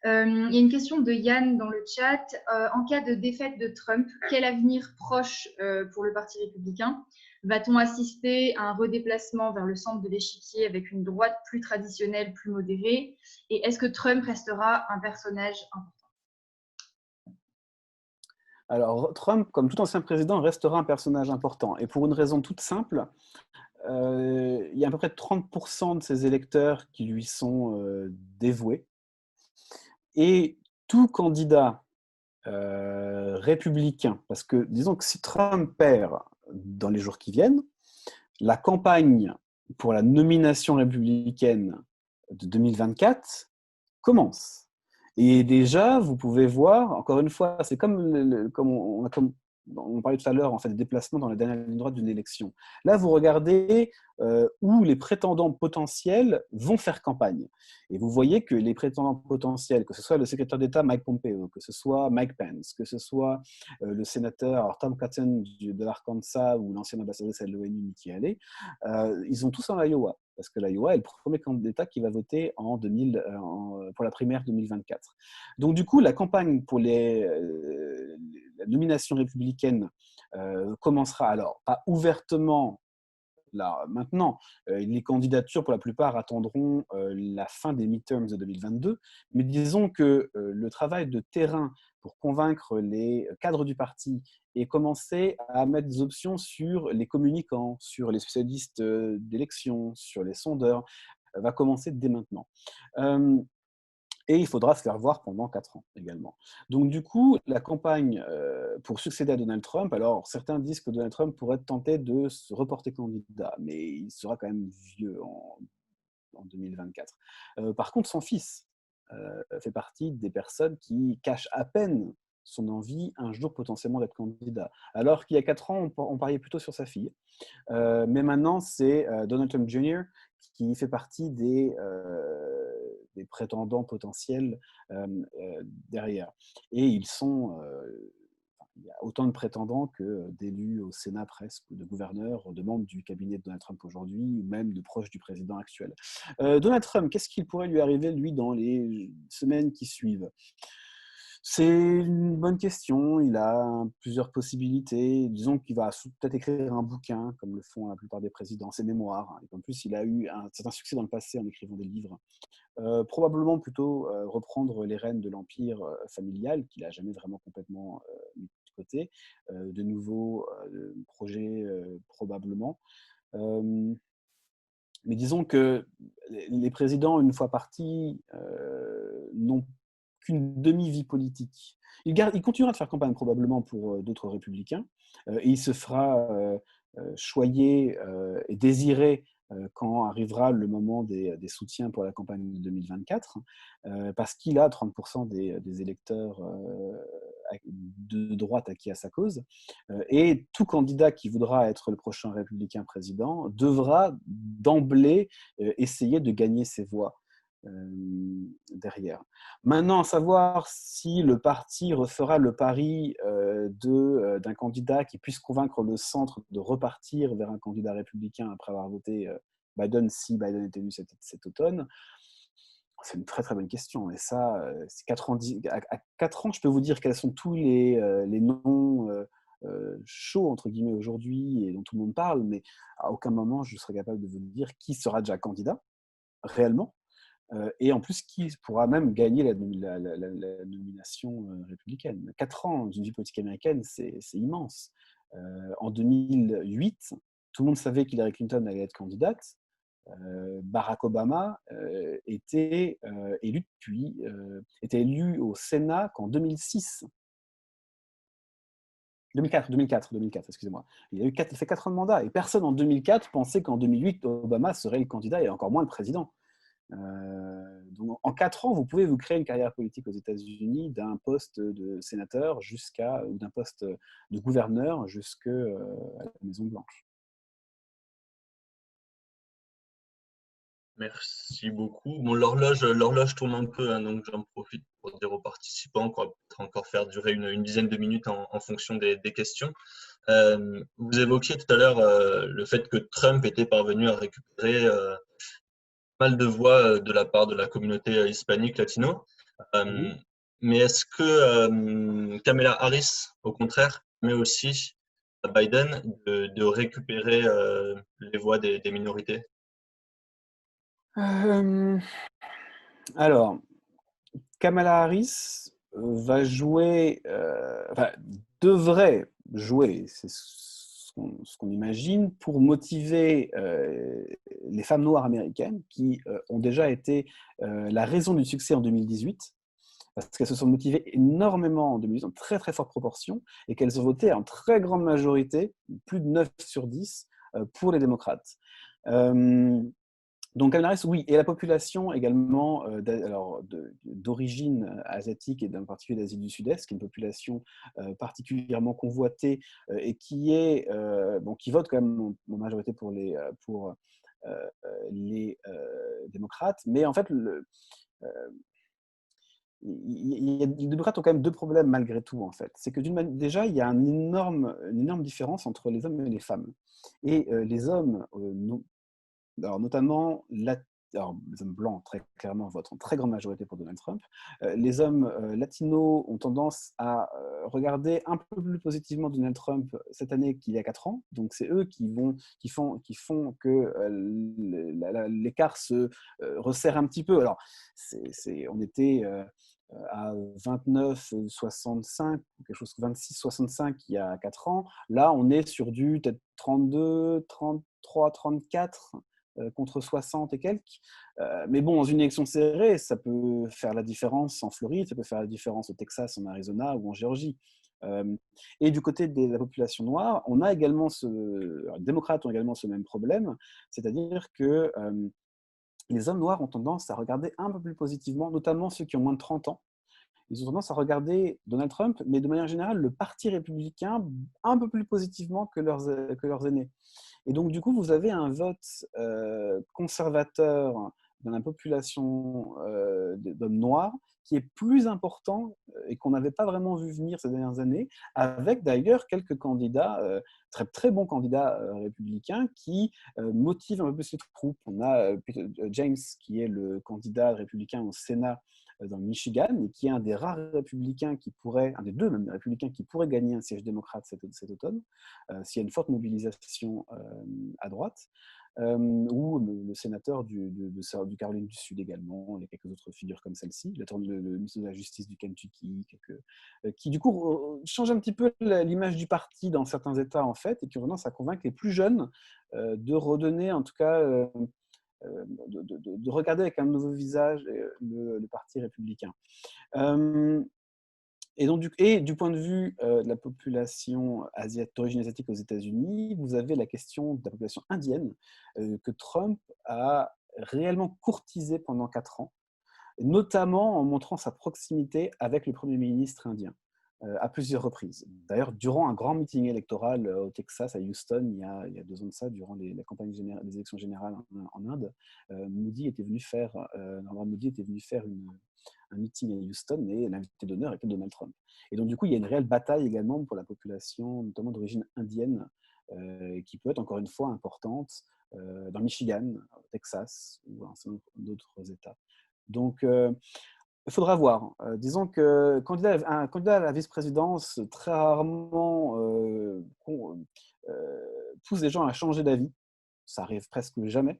Il y a une question de Yann dans le chat. En cas de défaite de Trump, quel avenir proche pour le Parti républicain? Va-t-on assister à un redéplacement vers le centre de l'échiquier avec une droite plus traditionnelle, plus modérée? Et est-ce que Trump restera un personnage important? Alors, Trump, comme tout ancien président, restera un personnage important. Et pour une raison toute simple, il y a à peu près 30% de ses électeurs qui lui sont dévoués. Et tout candidat républicain, parce que disons que si Trump perd dans les jours qui viennent, la campagne pour la nomination républicaine de 2024 commence. Et déjà, vous pouvez voir, encore une fois, c'est comme on parlait tout à l'heure, en fait, des déplacements dans la dernière ligne droite d'une élection. Là, vous regardez où les prétendants potentiels vont faire campagne. Et vous voyez que les prétendants potentiels, que ce soit le secrétaire d'État Mike Pompeo, que ce soit Mike Pence, que ce soit le sénateur Tom Cotton de l'Arkansas ou l'ancien ambassadrice à l'ONU Nikki Haley, ils ont tous en Iowa. Parce que l'Iowa est le premier candidat qui va voter pour la primaire 2024. Donc du coup, la campagne pour la nomination républicaine commencera alors, pas ouvertement là maintenant. Les candidatures, pour la plupart, attendront la fin des midterms de 2022. Mais disons que le travail de terrain pour convaincre les cadres du parti et commencer à mettre des options sur les communicants, sur les spécialistes d'élections, sur les sondeurs, va commencer dès maintenant. Et il faudra se faire voir pendant 4 ans également. Donc du coup, la campagne pour succéder à Donald Trump, alors certains disent que Donald Trump pourrait tenter de se reporter candidat, mais il sera quand même vieux en 2024. Par contre, son fils fait partie des personnes qui cachent à peine son envie un jour potentiellement d'être candidat. Alors qu'il y a 4 ans, on pariait plutôt sur sa fille. Mais maintenant, c'est Donald Trump Jr. qui fait partie des prétendants potentiels derrière. Et il y a autant de prétendants que d'élus au Sénat presque, ou de gouverneurs, de membres du cabinet de Donald Trump aujourd'hui, ou même de proches du président actuel. Donald Trump, qu'est-ce qu'il pourrait lui arriver, lui, dans les semaines qui suivent? C'est une bonne question. Il a plusieurs possibilités. Disons qu'il va peut-être écrire un bouquin, comme le font la plupart des présidents, ses mémoires. Et en plus, il a eu un certain succès dans le passé en écrivant des livres. Probablement plutôt reprendre les rênes de l'empire familial, qu'il n'a jamais vraiment complètement mis de côté. De nouveaux projets, probablement. Mais disons que les présidents, une fois partis, n'ont qu'une demi-vie politique. Il continuera de faire campagne probablement pour d'autres républicains, et il se fera choyer et désirer quand arrivera le moment des soutiens pour la campagne de 2024, parce qu'il a 30% des électeurs de droite acquis à sa cause. Et tout candidat qui voudra être le prochain républicain président devra d'emblée essayer de gagner ses voix derrière. Maintenant, à savoir si le parti refera le pari d'un candidat qui puisse convaincre le centre de repartir vers un candidat républicain après avoir voté Biden, si Biden est élu cet automne, c'est une très très bonne question. Et ça, c'est 4 ans, je peux vous dire quels sont tous les noms chauds, entre guillemets, aujourd'hui et dont tout le monde parle, mais à aucun moment je serais capable de vous dire qui sera déjà candidat, réellement. Et en plus, qui pourra même gagner la nomination républicaine. 4 ans d'une vie politique américaine, c'est immense. En 2008, tout le monde savait qu'Hillary Clinton allait être candidate. Barack Obama était élu au Sénat qu'en 2006. 2004, excusez-moi. Il fait 4 ans de mandat, et personne en 2004 pensait qu'en 2008, Obama serait le candidat et encore moins le président. Donc en 4 ans, vous pouvez vous créer une carrière politique aux États-Unis, d'un poste de sénateur ou d'un poste de gouverneur jusqu'à la Maison-Blanche. Merci beaucoup. Bon, l'horloge tourne un peu, hein, donc j'en profite pour dire aux participants qu'on va peut-être encore faire durer une dizaine de minutes en fonction des questions. Vous évoquiez tout à l'heure le fait que Trump était parvenu à récupérer pas mal de voix de la part de la communauté hispanique latino. Mais est-ce que Kamala Harris, au contraire, permet aussi à Biden de récupérer les voix des minorités? Alors, Kamala Harris va jouer, devrait jouer, c'est ce qu'on imagine, pour motiver les femmes noires américaines qui ont déjà été la raison du succès en 2018, parce qu'elles se sont motivées énormément en 2018, en très très forte proportion, et qu'elles ont voté en très grande majorité, plus de 9 sur 10, pour les démocrates. Donc Kamala Harris, oui, et la population également d'origine asiatique et en particulier d'Asie du Sud-Est, qui est une population particulièrement convoitée et qui vote quand même en majorité pour les démocrates. Mais en fait, les démocrates ont quand même 2 problèmes malgré tout, en fait. C'est que déjà, il y a une énorme différence entre les hommes et les femmes. Et les hommes, notamment les hommes blancs, très clairement, votent en très grande majorité pour Donald Trump. Les hommes latinos ont tendance à regarder un peu plus positivement Donald Trump cette année qu'il y a 4 ans. Donc, c'est eux qui font que l'écart se resserre un petit peu. Alors, on était à 29,65, quelque chose 26,65 il y a 4 ans. Là, on est sur du peut-être 32, 33, 34 contre 60 et quelques. Mais bon, dans une élection serrée, ça peut faire la différence en Floride, ça peut faire la différence au Texas, en Arizona ou en Géorgie. Et du côté de la population noire, on a également les démocrates ont également ce même problème, c'est-à-dire que les hommes noirs ont tendance à regarder un peu plus positivement, notamment ceux qui ont moins de 30 ans. Ils ont tendance à regarder Donald Trump, mais de manière générale, le parti républicain un peu plus positivement que leurs aînés. Et donc, du coup, vous avez un vote conservateur dans la population d'hommes noirs qui est plus important et qu'on n'avait pas vraiment vu venir ces dernières années, avec d'ailleurs quelques candidats, très, très bons candidats républicains qui motivent un peu plus les troupes. On a Peter James, qui est le candidat républicain au Sénat dans le Michigan, et qui est un des rares républicains un des 2 même républicains qui pourrait gagner un siège démocrate cet automne, s'il y a une forte mobilisation à droite. ou le sénateur du Caroline du Sud également, il y a quelques autres figures comme celle-ci, le ministre de la Justice du Kentucky, qui du coup changent un petit peu l'image du parti dans certains États en fait, et qui ont tendance à convaincre les plus jeunes de redonner en tout cas de regarder avec un nouveau visage le parti républicain. Et donc, du point de vue de la population d'origine asiatique aux États-Unis, vous avez la question de la population indienne que Trump a réellement courtisée pendant 4 ans, notamment en montrant sa proximité avec le Premier ministre indien à plusieurs reprises. D'ailleurs, durant un grand meeting électoral au Texas, à Houston, il y a 2 ans de ça, durant la campagne des élections générales en Inde, Narendra Modi était venu faire un meeting à Houston et l'invité d'honneur était Donald Trump. Et donc, du coup, il y a une réelle bataille également pour la population, notamment d'origine indienne, qui peut être encore une fois importante dans le Michigan, au Texas ou dans d'autres États. Donc, il faudra voir. Disons que un candidat à la vice-présidence très rarement pousse les gens à changer d'avis. Ça arrive presque jamais.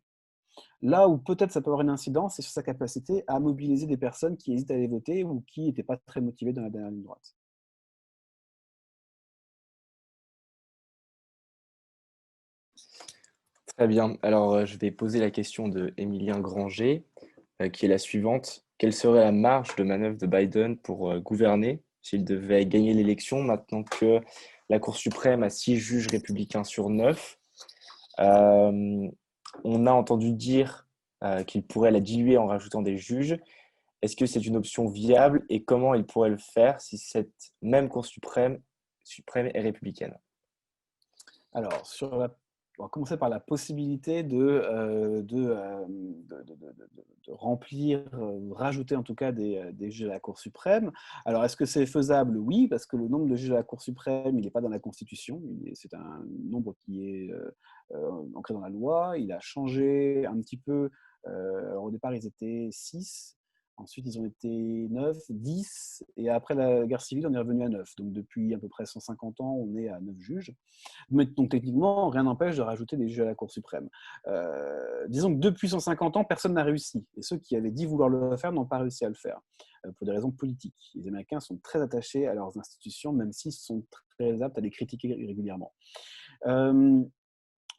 Là où peut-être ça peut avoir une incidence, c'est sur sa capacité à mobiliser des personnes qui hésitent à aller voter ou qui n'étaient pas très motivées dans la dernière ligne droite. Très bien. Alors, je vais poser la question de Émilien Granger, qui est la suivante. Quelle serait la marge de manœuvre de Biden pour gouverner s'il devait gagner l'élection maintenant que la Cour suprême a 6 juges républicains sur 9? On a entendu dire qu'il pourrait la diluer en rajoutant des juges. Est-ce que c'est une option viable et comment il pourrait le faire si cette même Cour suprême est républicaine? Alors, on va commencer par la possibilité de remplir, rajouter en tout cas des juges à la Cour suprême. Alors, est-ce que c'est faisable? Oui, parce que le nombre de juges à la Cour suprême, il n'est pas dans la Constitution. C'est un nombre qui est ancré dans la loi. Il a changé un petit peu. Alors, au départ, ils étaient 6. Ensuite, ils ont été 9, 10. Et après la guerre civile, on est revenu à 9. Donc, depuis à peu près 150 ans, on est à 9 juges. Mais donc techniquement, rien n'empêche de rajouter des juges à la Cour suprême. Disons que depuis 150 ans, personne n'a réussi. Et ceux qui avaient dit vouloir le faire n'ont pas réussi à le faire, pour des raisons politiques. Les Américains sont très attachés à leurs institutions, même s'ils sont très aptes à les critiquer régulièrement.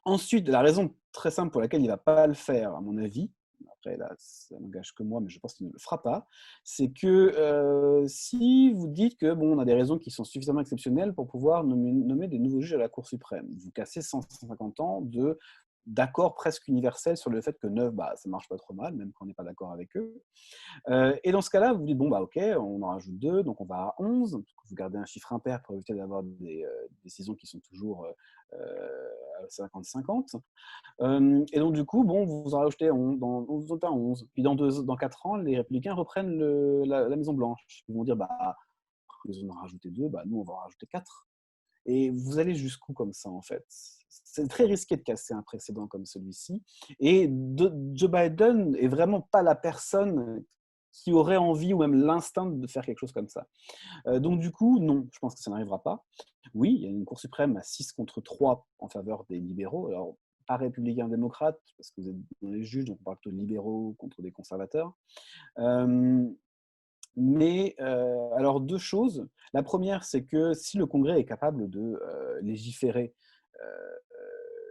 Ensuite, la raison très simple pour laquelle il ne va pas le faire, à mon avis, après là, ça n'engage que moi, mais je pense qu'il ne le fera pas, c'est que si vous dites que bon, on a des raisons qui sont suffisamment exceptionnelles pour pouvoir nommer des nouveaux juges à la Cour suprême, vous cassez 150 ans d'accord presque universel sur le fait que 9, ça marche pas trop mal, même quand on n'est pas d'accord avec eux. Et dans ce cas-là, vous dites, bon, ok, on en rajoute 2, donc on va à 11. Vous gardez un chiffre impair pour éviter d'avoir des décisions qui sont toujours 50-50. Et donc, du coup, bon, vous en rajoutez 11, vous êtes à 11. Puis dans 4 ans, les républicains reprennent la Maison-Blanche. Ils vont dire, ils en ont rajouté 2, nous, on va en rajouter 4. Et vous allez jusqu'où comme ça, en fait? C'est très risqué de casser un précédent comme celui-ci. Et Joe Biden n'est vraiment pas la personne qui aurait envie ou même l'instinct de faire quelque chose comme ça. Donc du coup, non, je pense que ça n'arrivera pas. Oui, il y a une Cour suprême à 6 contre 3 en faveur des libéraux. Alors, pas républicains démocrates, parce que vous êtes dans les juges, donc on parle plutôt de libéraux contre des conservateurs. Mais alors, 2 choses. La première, c'est que si le Congrès est capable de légiférer,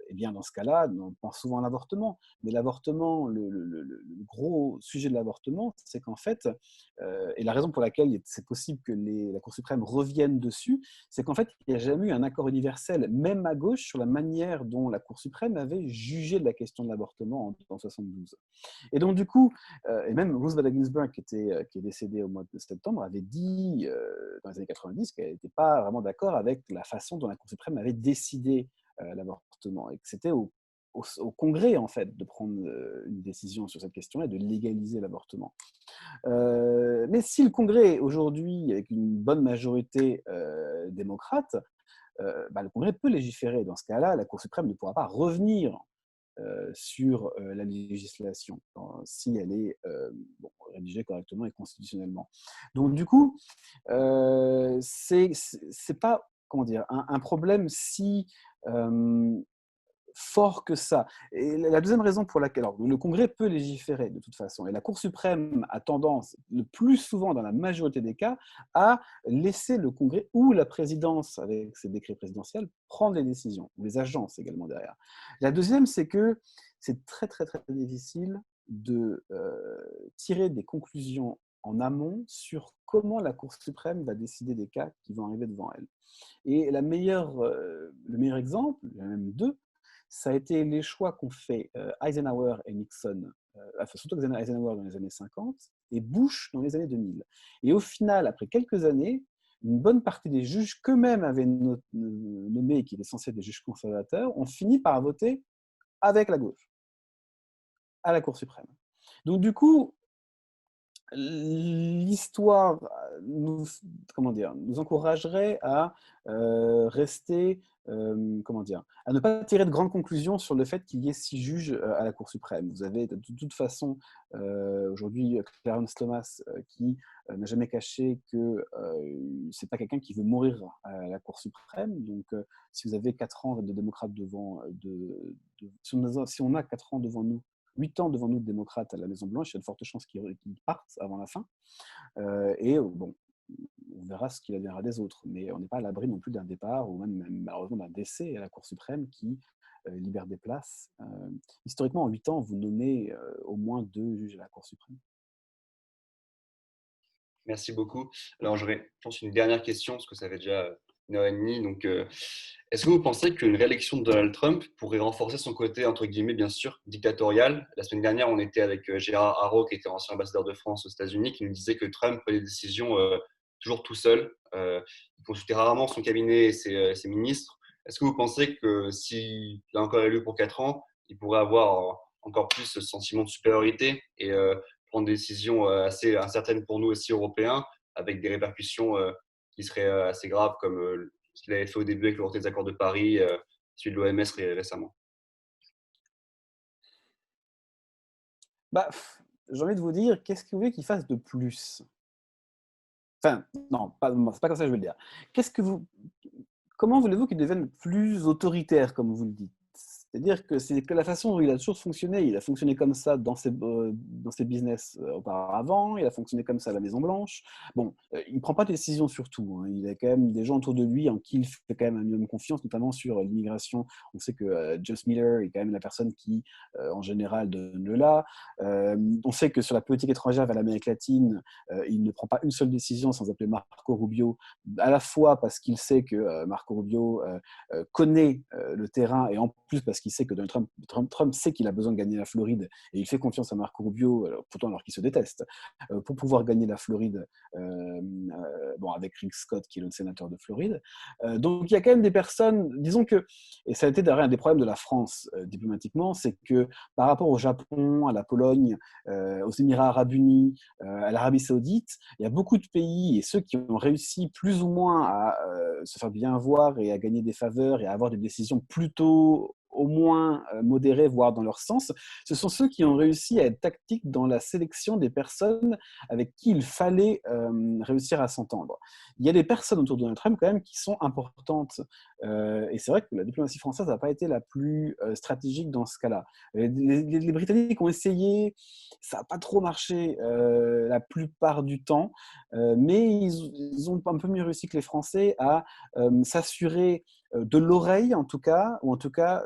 eh bien, dans ce cas-là, on pense souvent à l'avortement. Mais l'avortement, le gros sujet de l'avortement, c'est qu'en fait, et la raison pour laquelle c'est possible que la Cour suprême revienne dessus, c'est qu'en fait, il n'y a jamais eu un accord universel, même à gauche, sur la manière dont la Cour suprême avait jugé de la question de l'avortement en 1972. Et donc, du coup, et même Ruth Bader Ginsburg, qui est décédée au mois de septembre, avait dit dans les années 90 qu'elle n'était pas vraiment d'accord avec la façon dont la Cour suprême avait décidé l'avortement, et que c'était au Congrès, en fait, de prendre une décision sur cette question-là et de légaliser l'avortement. Mais si le Congrès, aujourd'hui, avec une bonne majorité démocrate, le Congrès peut légiférer. Dans ce cas-là, la Cour suprême ne pourra pas revenir sur la législation si elle est rédigée correctement et constitutionnellement. Donc du coup, c'est pas, comment dire, un problème si fort que ça. Et la deuxième raison pour laquelle alors, le Congrès peut légiférer de toute façon, et la Cour suprême a tendance, le plus souvent dans la majorité des cas, à laisser le Congrès ou la présidence, avec ses décrets présidentiels, prendre les décisions, ou les agences également derrière. La deuxième, c'est que c'est très, très, très difficile de tirer des conclusions en amont sur comment la Cour suprême va décider des cas qui vont arriver devant elle. Et le meilleur exemple, il y en a même deux, ça a été les choix qu'ont fait Eisenhower et Nixon, surtout Eisenhower dans les années 50 et Bush dans les années 2000. Et au final, après quelques années, une bonne partie des juges qu'eux-mêmes avaient nommés et qui étaient censés être des juges conservateurs ont fini par voter avec la gauche à la Cour suprême. Donc du coup, l'histoire nous encouragerait à rester, à ne pas tirer de grandes conclusions sur le fait qu'il y ait 6 juges à la Cour suprême. Vous avez de toute façon aujourd'hui Clarence Thomas qui n'a jamais caché que c'est pas quelqu'un qui veut mourir à la Cour suprême. Donc si vous avez 4 ans de démocrates si on a 4 ans devant nous, 8 ans devant nous de démocrates à la Maison-Blanche, il y a de fortes chances qu'ils partent avant la fin. Bon, on verra ce qu'il adviendra des autres. Mais on n'est pas à l'abri non plus d'un départ ou même malheureusement d'un décès à la Cour suprême qui libère des places. Historiquement, en 8 ans, vous nommez au moins 2 juges à la Cour suprême. Merci beaucoup. Alors, j'aurais, je pense, une dernière question, parce que ça fait déjà 1h30. Donc, est-ce que vous pensez qu'une réélection de Donald Trump pourrait renforcer son côté, entre guillemets, bien sûr, dictatorial? La semaine dernière, on était avec Gérard Haro, qui était ancien ambassadeur de France aux États-Unis, qui nous disait que Trump prenait des décisions toujours tout seul. Il consultait rarement son cabinet et ses ministres. Est-ce que vous pensez que s'il est encore élu pour 4 ans, il pourrait avoir encore plus ce sentiment de supériorité et prendre des décisions assez incertaines pour nous aussi Européens, avec des répercussions qui seraient assez graves, comme ce qu'il avait fait au début avec le retrait des accords de Paris, celui de l'OMS récemment? J'ai envie de vous dire, qu'est-ce que vous voulez qu'il fasse de plus? Enfin, non, c'est pas comme ça que je veux le dire. Comment voulez-vous qu'il devienne plus autoritaire, comme vous le dites? C'est-à-dire que c'est que la façon dont il a toujours fonctionné, il a fonctionné comme ça dans ses business auparavant, il a fonctionné comme ça à la Maison-Blanche. Bon, il ne prend pas de décision sur tout, hein. Il a quand même des gens autour de lui en qui il fait quand même un minimum confiance, notamment sur l'immigration. On sait que Just Miller est quand même la personne qui, en général, donne le là. On sait que sur la politique étrangère vers l'Amérique latine, il ne prend pas une seule décision sans appeler Marco Rubio, à la fois parce qu'il sait que Marco Rubio connaît le terrain et en plus parce qu'il sait que Donald Trump sait qu'il a besoin de gagner la Floride et il fait confiance à Marco Rubio, pourtant alors qu'ils se détestent, pour pouvoir gagner la Floride, avec Rick Scott qui est le sénateur de Floride. Donc il y a quand même des personnes, disons que, et ça a été d'ailleurs un des problèmes de la France diplomatiquement, c'est que par rapport au Japon, à la Pologne, aux Émirats arabes unis, à l'Arabie saoudite, il y a beaucoup de pays, et ceux qui ont réussi plus ou moins à se faire bien voir et à gagner des faveurs et à avoir des décisions plutôt au moins modérés, voire dans leur sens, ce sont ceux qui ont réussi à être tactiques dans la sélection des personnes avec qui il fallait réussir à s'entendre. Il y a des personnes autour de Donald Trump quand même qui sont importantes. Et c'est vrai que la diplomatie française n'a pas été la plus stratégique dans ce cas-là. Les Britanniques ont essayé, ça n'a pas trop marché la plupart du temps, mais ils ont un peu mieux réussi que les Français à s'assurer de l'oreille en tout cas, ou en tout cas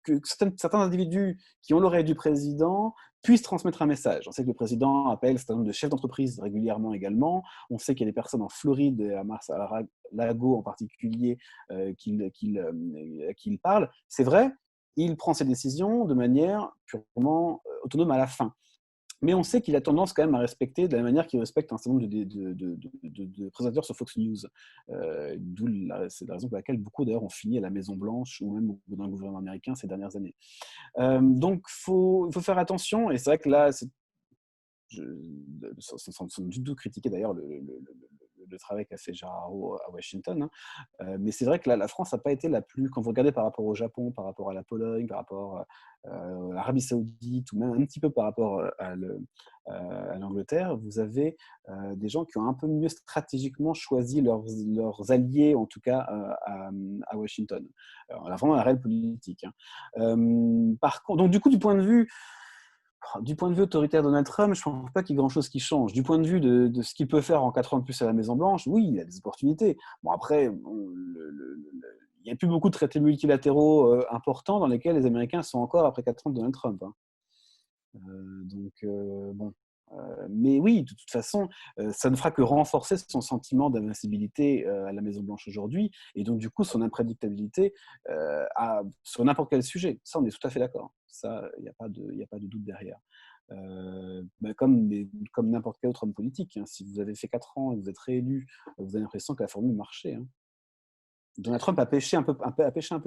que certains individus qui ont l'oreille du président puissent transmettre un message. On sait que le président appelle un certain nombre de chefs d'entreprise régulièrement également. On sait qu'il y a des personnes en Floride et à Mar-a-Lago en particulier qu'il parle. C'est vrai, il prend ses décisions de manière purement autonome à la fin. Mais on sait qu'il a tendance quand même à respecter de la manière qu'il respecte un certain nombre de présentateurs sur Fox News. C'est la raison pour laquelle beaucoup d'ailleurs ont fini à la Maison-Blanche ou même dans le gouvernement américain ces dernières années. Donc il faut faire attention, et c'est vrai que là, sans du tout critiquer d'ailleurs le travail qu'a fait Gérard Haro à Washington, hein. Mais c'est vrai que la France n'a pas été la plus, quand vous regardez par rapport au Japon, par rapport à la Pologne, par rapport à l'Arabie Saoudite, ou même un petit peu par rapport à à l'Angleterre, vous avez des gens qui ont un peu mieux stratégiquement choisi leurs alliés, en tout cas à Washington. Alors, là, vraiment la réelle politique. Par contre, donc du coup, du point de vue autoritaire de Donald Trump, je ne pense pas qu'il y ait grand-chose qui change. Du point de vue de ce qu'il peut faire en 4 ans de plus à la Maison-Blanche, oui, il y a des opportunités. Bon, après, il n'y a plus beaucoup de traités multilatéraux importants dans lesquels les Américains sont encore après 4 ans de Donald Trump. Bon. Mais oui, de toute façon, ça ne fera que renforcer son sentiment d'invincibilité à la Maison-Blanche aujourd'hui, et donc du coup son imprédictabilité sur n'importe quel sujet. Ça, on est tout à fait d'accord. Ça, il n'y a pas de doute derrière. Comme n'importe quel autre homme politique, hein. Si vous avez fait 4 ans et que vous êtes réélu, vous avez l'impression que la formule marchait, hein. Donald Trump a pêché un peu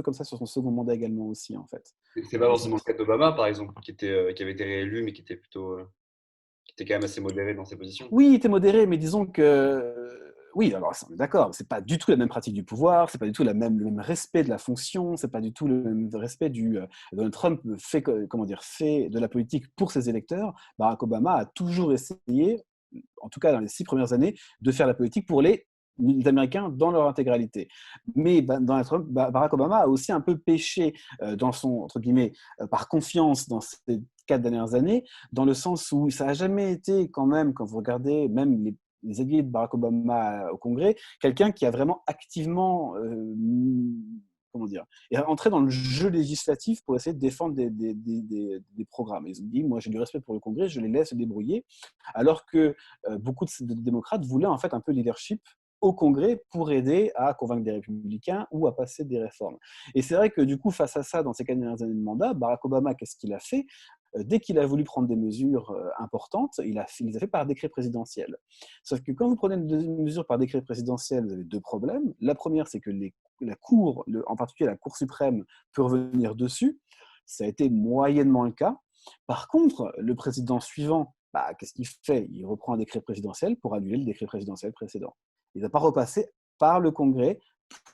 comme ça sur son second mandat également aussi, en fait. C'est pas forcément le cas d'Obama, par exemple, qui avait été réélu, mais qui était quand même assez modéré dans ses positions. Oui, il était modéré, mais disons que oui, alors on est d'accord, c'est pas du tout la même pratique du pouvoir, c'est pas du tout le même respect de la fonction, c'est pas du tout le même respect du Donald Trump fait de la politique pour ses électeurs. Barack Obama a toujours essayé, en tout cas dans les 6 premières années, de faire la politique pour les Américains dans leur intégralité. Mais Barack Obama a aussi un peu péché dans son, entre guillemets, par confiance dans ces 4 dernières années, dans le sens où ça n'a jamais été quand même, quand vous regardez même les alliés de Barack Obama au Congrès, quelqu'un qui a vraiment activement est entré dans le jeu législatif pour essayer de défendre des programmes. Ils ont dit, moi j'ai du respect pour le Congrès, je les laisse se débrouiller, alors que beaucoup de démocrates voulaient en fait un peu de leadership au Congrès pour aider à convaincre des républicains ou à passer des réformes. Et c'est vrai que du coup, face à ça, dans ces 4 dernières années de mandat, Barack Obama, qu'est-ce qu'il a fait ? Dès qu'il a voulu prendre des mesures importantes, il les a fait par décret présidentiel. Sauf que quand vous prenez des mesures par décret présidentiel, vous avez 2 problèmes. La première, c'est que la Cour, en particulier la Cour suprême, peut revenir dessus. Ça a été moyennement le cas. Par contre, le président suivant, qu'est-ce qu'il fait ? Il reprend un décret présidentiel pour annuler le décret présidentiel précédent. Il ne va pas repasser par le Congrès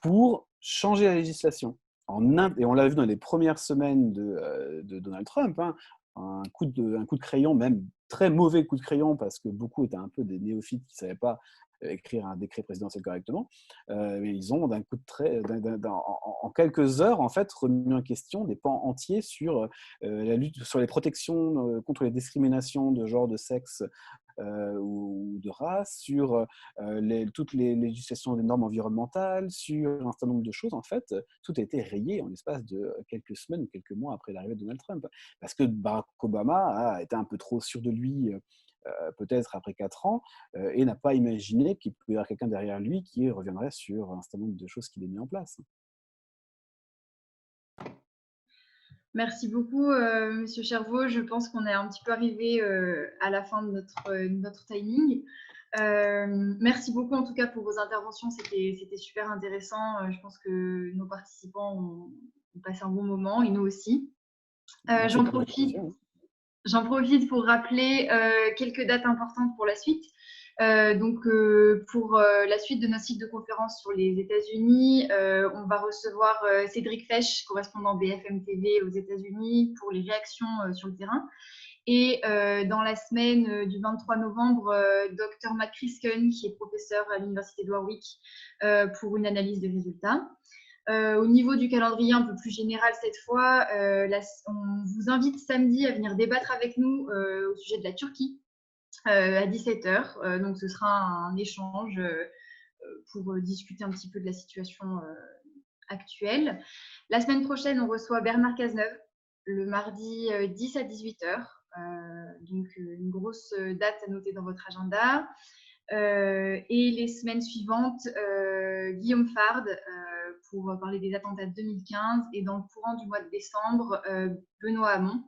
pour changer la législation. Et on l'a vu dans les premières semaines de Donald Trump, hein, un coup de crayon, même très mauvais coup de crayon, parce que beaucoup étaient un peu des néophytes qui ne savaient pas écrire un décret présidentiel correctement. Mais ils ont, en quelques heures, en fait, remis en question des pans entiers sur la lutte, sur les protections contre les discriminations de genre, de sexe ou de race, sur toutes les législations des normes environnementales, sur un certain nombre de choses. En fait, tout a été rayé en l'espace de quelques semaines ou quelques mois après l'arrivée de Donald Trump. Parce que Barack Obama a été un peu trop sûr de lui, peut-être après 4 ans, et n'a pas imaginé qu'il pouvait y avoir quelqu'un derrière lui qui reviendrait sur un certain nombre de choses qu'il a mis en place. Merci beaucoup, Monsieur Chervaux. Je pense qu'on est un petit peu arrivé à la fin de notre timing. Merci beaucoup en tout cas pour vos interventions. C'était super intéressant. Je pense que nos participants ont passé un bon moment et nous aussi. J'en profite pour rappeler quelques dates importantes pour la suite. Pour la suite de notre cycle de conférences sur les États-Unis, on va recevoir Cédric Fesch, correspondant BFM TV aux États-Unis, pour les réactions sur le terrain. Et dans la semaine du 23 novembre, Dr Matt Crisken, qui est professeur à l'Université de Warwick, pour une analyse des résultats. Au niveau du calendrier un peu plus général cette fois, on vous invite samedi à venir débattre avec nous au sujet de la Turquie. À 17h. Donc, ce sera un échange pour discuter un petit peu de la situation actuelle. La semaine prochaine, on reçoit Bernard Cazeneuve, le mardi 10 à 18h. Donc, une grosse date à noter dans votre agenda. Et les semaines suivantes, Guillaume Fard pour parler des attentats de 2015. Et dans le courant du mois de décembre, Benoît Hamon.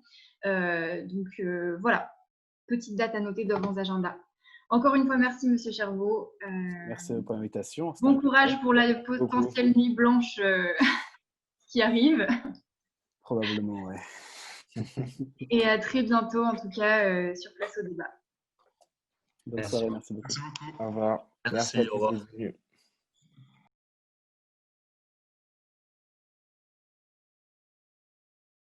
Voilà. Petite date à noter dans vos agendas. Encore une fois, merci Monsieur Chervaux. Merci pour l'invitation. Bon courage pour la potentielle nuit blanche qui arrive. Probablement, ouais. Et à très bientôt, en tout cas, sur Place au débat. Bonne soirée, merci beaucoup. Merci beaucoup. Au revoir. Merci, à tous au revoir. les venus.